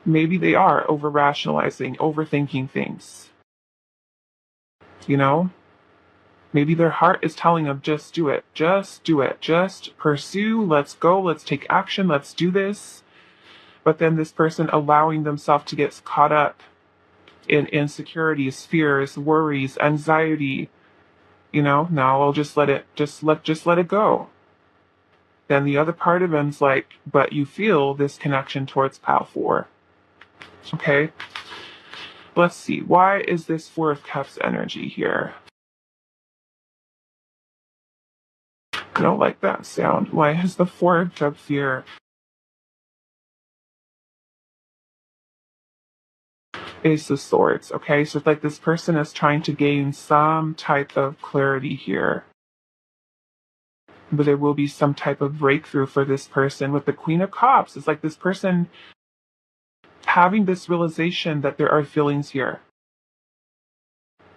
maybe they are over-rationalizing, overthinking things. Maybe their heart is telling them, just do it, just do it, just pursue, let's go, let's take action, let's do this. But then this person allowing themselves to get caught up in insecurities, fears, worries, anxiety. Now I'll just let it go. Then the other part of them's like, but you feel this connection towards Pile 4. Okay? Let's see. Why is this 4 of Cups energy here? I don't like that sound. Why is the 4 of Cups here? Ace of Swords. Okay, so it's like this person is trying to gain some type of clarity here. But there will be some type of breakthrough for this person. With the Queen of Cups, it's like this person having this realization that there are feelings here.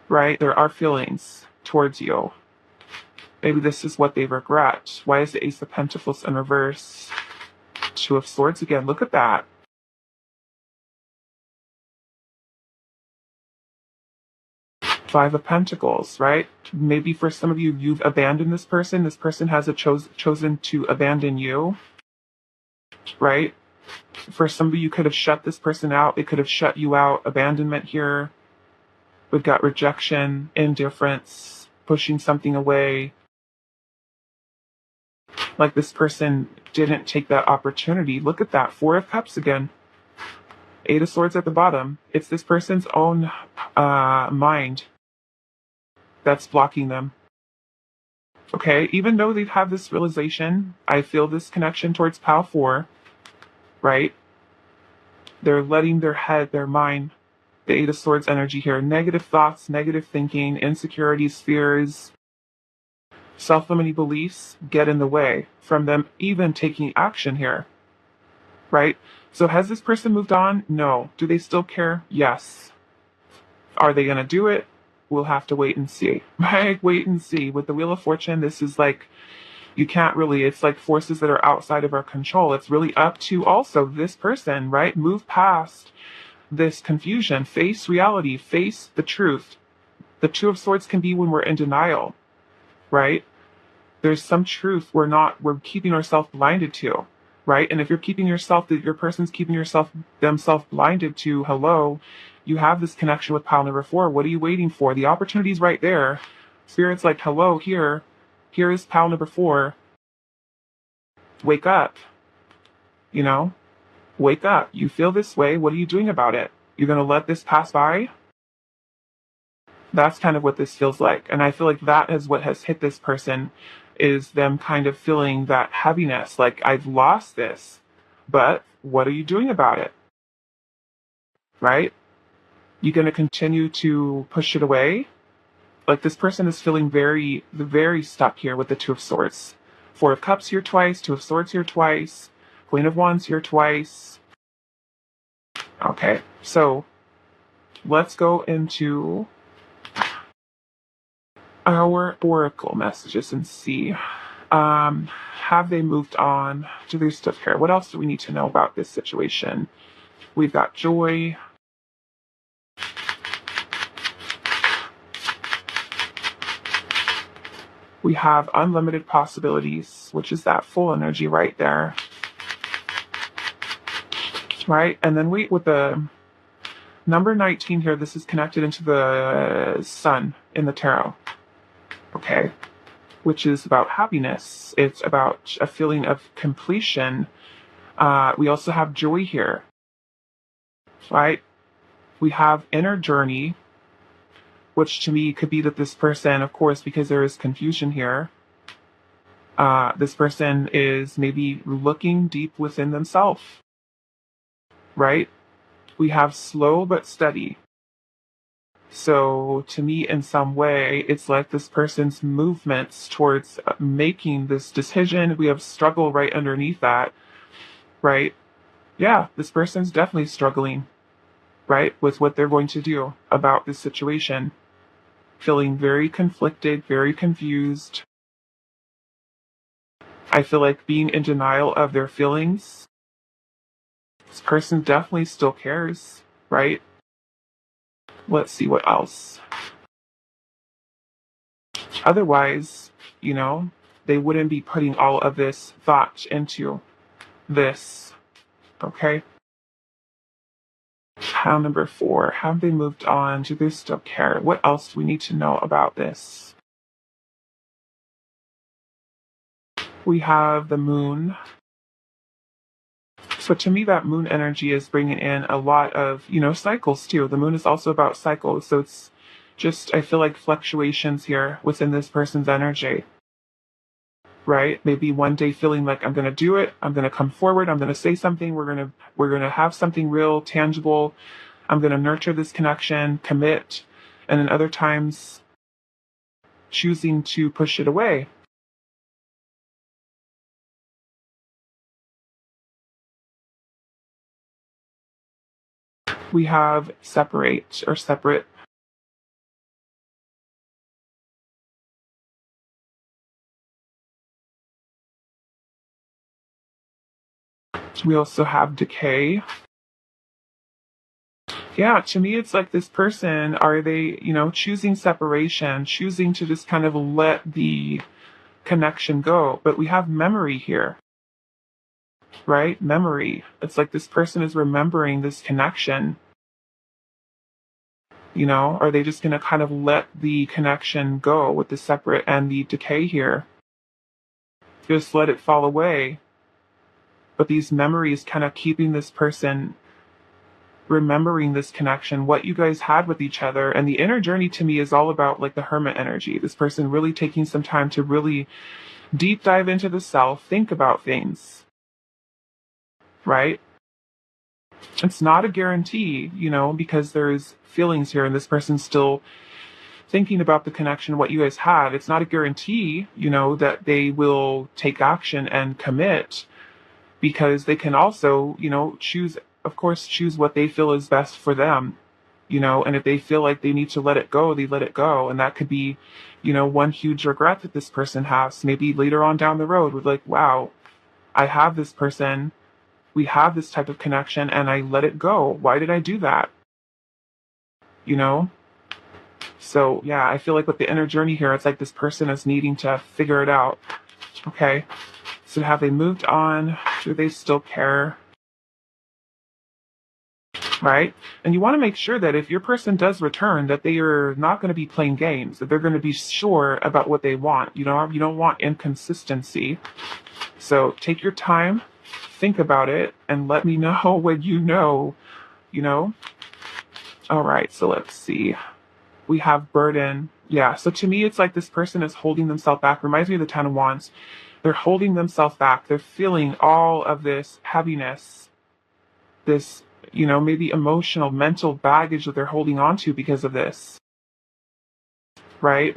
Right? There are feelings towards you. Maybe this is what they regret. Why is the Ace of Pentacles in reverse? 2 of Swords again. Look at that. Five of Pentacles, right? Maybe for some of you, you've abandoned this person. This person has chosen to abandon you, right? For some of you, could have shut this person out. They could have shut you out. Abandonment here. We've got rejection, indifference, pushing something away. Like this person didn't take that opportunity. Look at that. 4 of Cups again. 8 of Swords at the bottom. It's this person's own mind that's blocking them. Okay, even though they've had this realization, I feel this connection towards Pile 4, right? They're letting their head, their mind, the Eight of Swords energy here, negative thoughts, negative thinking, insecurities, fears, self-limiting beliefs get in the way from them even taking action here, right? So has this person moved on? No. Do they still care? Yes. Are they going to do it? We'll have to wait and see, right? Wait and see. With the Wheel of Fortune, this is like, you can't really, it's like forces that are outside of our control. It's really up to also this person, right? Move past this confusion, face reality, face the truth. The Two of Swords can be when we're in denial, right? There's some truth we're keeping ourselves blinded to, right? And if you're keeping yourself, that your person's keeping themselves blinded to, hello, you have this connection with pile number 4. What are you waiting for? The opportunity's right there. Spirit's like, hello, here is pile number 4. Wake up, you know? Wake up. You feel this way. What are you doing about it? You're going to let this pass by? That's kind of what this feels like. And I feel like that is what has hit this person, is them kind of feeling that heaviness, like, I've lost this, but what are you doing about it? Right? You going to continue to push it away? Like, this person is feeling very, very stuck here with the Two of Swords. Four of Cups here twice, Two of Swords here twice, Queen of Wands here twice. Okay, so let's go into our oracle messages and see. Have they moved on? Do they still care? What else do we need to know about this situation? We've got joy. We have unlimited possibilities, which is that full energy right there. Right? And then with the number 19 here, this is connected into the sun in the tarot. Okay? Which is about happiness. It's about a feeling of completion. We also have joy here. Right? We have inner journey, which to me could be that this person, of course, because there is confusion here, this person is maybe looking deep within themselves, right? We have slow but steady. So to me, in some way, it's like this person's movements towards making this decision. We have struggle right underneath that, right? Yeah, this person's definitely struggling, right, with what they're going to do about this situation. Feeling very conflicted, very confused. I feel like being in denial of their feelings. This person definitely still cares, right? Let's see what else. Otherwise, they wouldn't be putting all of this thought into this, okay? Pile number 4, have they moved on? Do they still care? What else do we need to know about this? We have the moon. So to me, that moon energy is bringing in a lot of, cycles too. The moon is also about cycles. So it's just, I feel like fluctuations here within this person's energy, right? Maybe one day feeling like I'm going to do it. I'm going to come forward. I'm going to say something. We're going to have something real, tangible. I'm going to nurture this connection, commit. And then other times choosing to push it away. We have separate or separate. We also have decay. Yeah, to me, it's like this person, are they, choosing separation, choosing to just kind of let the connection go? But we have memory here, right? Memory. It's like this person is remembering this connection. Are they just going to kind of let the connection go with the separate and the decay here? Just let it fall away. But these memories kind of keeping this person remembering this connection, what you guys had with each other. And the inner journey to me is all about like the hermit energy. This person really taking some time to really deep dive into the self, think about things, right? It's not a guarantee, because there's feelings here and this person's still thinking about the connection, what you guys had. It's not a guarantee, that they will take action and commit, because they can also, choose, of course, choose what they feel is best for them, and if they feel like they need to let it go, they let it go. And that could be, one huge regret that this person has. Maybe later on down the road with like, wow, I have this person, we have this type of connection, and I let it go. Why did I do that? You know? So yeah, I feel like with the inner journey here, it's like this person is needing to figure it out. Okay. So have they moved on? Do they still care? Right? And you want to make sure that if your person does return, that they are not going to be playing games, that they're going to be sure about what they want. You don't want inconsistency. So take your time, think about it, and let me know when you know. All right, so let's see. We have burden. Yeah, so to me, it's like this person is holding themselves back. Reminds me of the Ten of Wands. They're holding themselves back. They're feeling all of this heaviness, this, maybe emotional, mental baggage that they're holding on to because of this, right?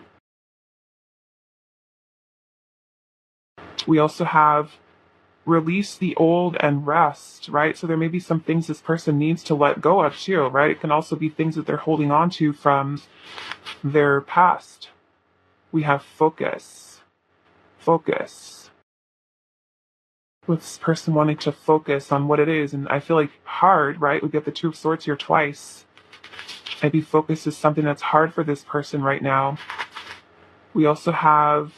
We also have release the old and rest, right? So there may be some things this person needs to let go of too, right? It can also be things that they're holding on to from their past. We have focus. Focus. With this person wanting to focus on what it is, and I feel like hard, right? We get the Two of Swords here twice. Maybe focus is something that's hard for this person right now. We also have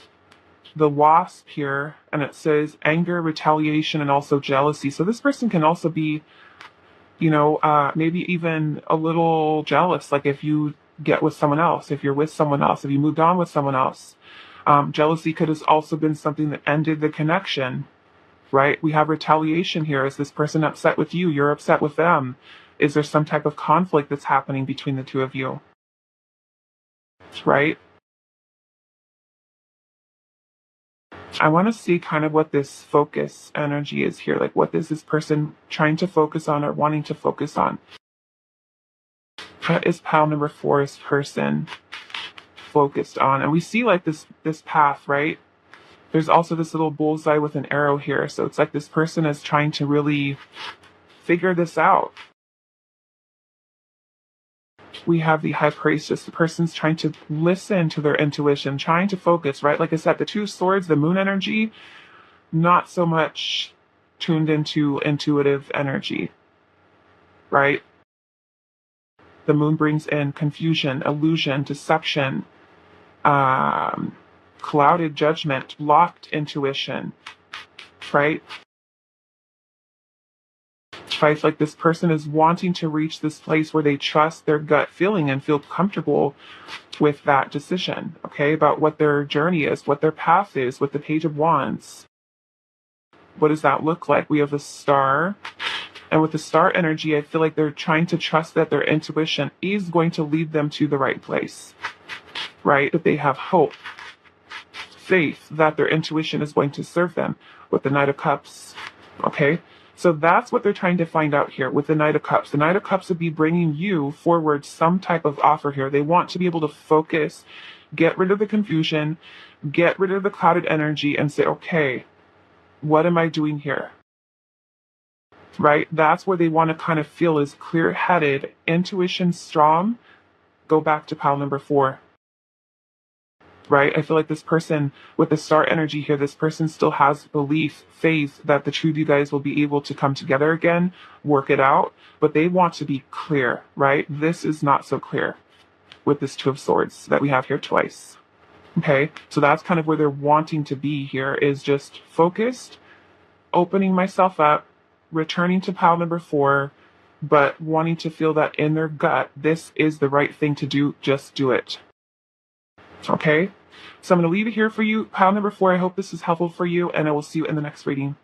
the Wasp here, and it says anger, retaliation, and also jealousy. So this person can also be, maybe even a little jealous, like if you get with someone else, if you're with someone else, if you moved on with someone else. Jealousy could have also been something that ended the connection, right? We have retaliation here. Is this person upset with you? You're upset with them. Is there some type of conflict that's happening between the two of you? Right? I want to see kind of what this focus energy is here. Like, what is this person trying to focus on or wanting to focus on? What is pile number 4's person focused on? And we see like this path, right? There's also this little bullseye with an arrow here. So it's like this person is trying to really figure this out. We have the High Priestess. The person's trying to listen to their intuition, trying to focus, right? Like I said, the Two of Swords, the moon energy, not so much tuned into intuitive energy, right? The moon brings in confusion, illusion, deception, clouded judgment, blocked intuition, right? Right? Like this person is wanting to reach this place where they trust their gut feeling and feel comfortable with that decision, okay? About what their journey is, what their path is, with the Page of Wands. What does that look like? We have the Star. And with the Star energy, I feel like they're trying to trust that their intuition is going to lead them to the right place, right? That they have hope, faith that their intuition is going to serve them with the Knight of Cups, okay? So that's what they're trying to find out here with the Knight of Cups. The Knight of Cups would be bringing you forward some type of offer here. They want to be able to focus, get rid of the confusion, get rid of the clouded energy, and say, okay, what am I doing here? Right? That's where they want to kind of feel is clear-headed, intuition strong. Go back to pile number 4. Right? I feel like this person with the Star energy here, this person still has belief, faith that the two of you guys will be able to come together again, work it out, but they want to be clear, right? This is not so clear with this Two of Swords that we have here twice. Okay? So that's kind of where they're wanting to be here, is just focused, opening myself up, returning to pile number 4, but wanting to feel that in their gut, this is the right thing to do, just do it. Okay, so I'm going to leave it here for you. Pile number 4, I hope this is helpful for you, and I will see you in the next reading.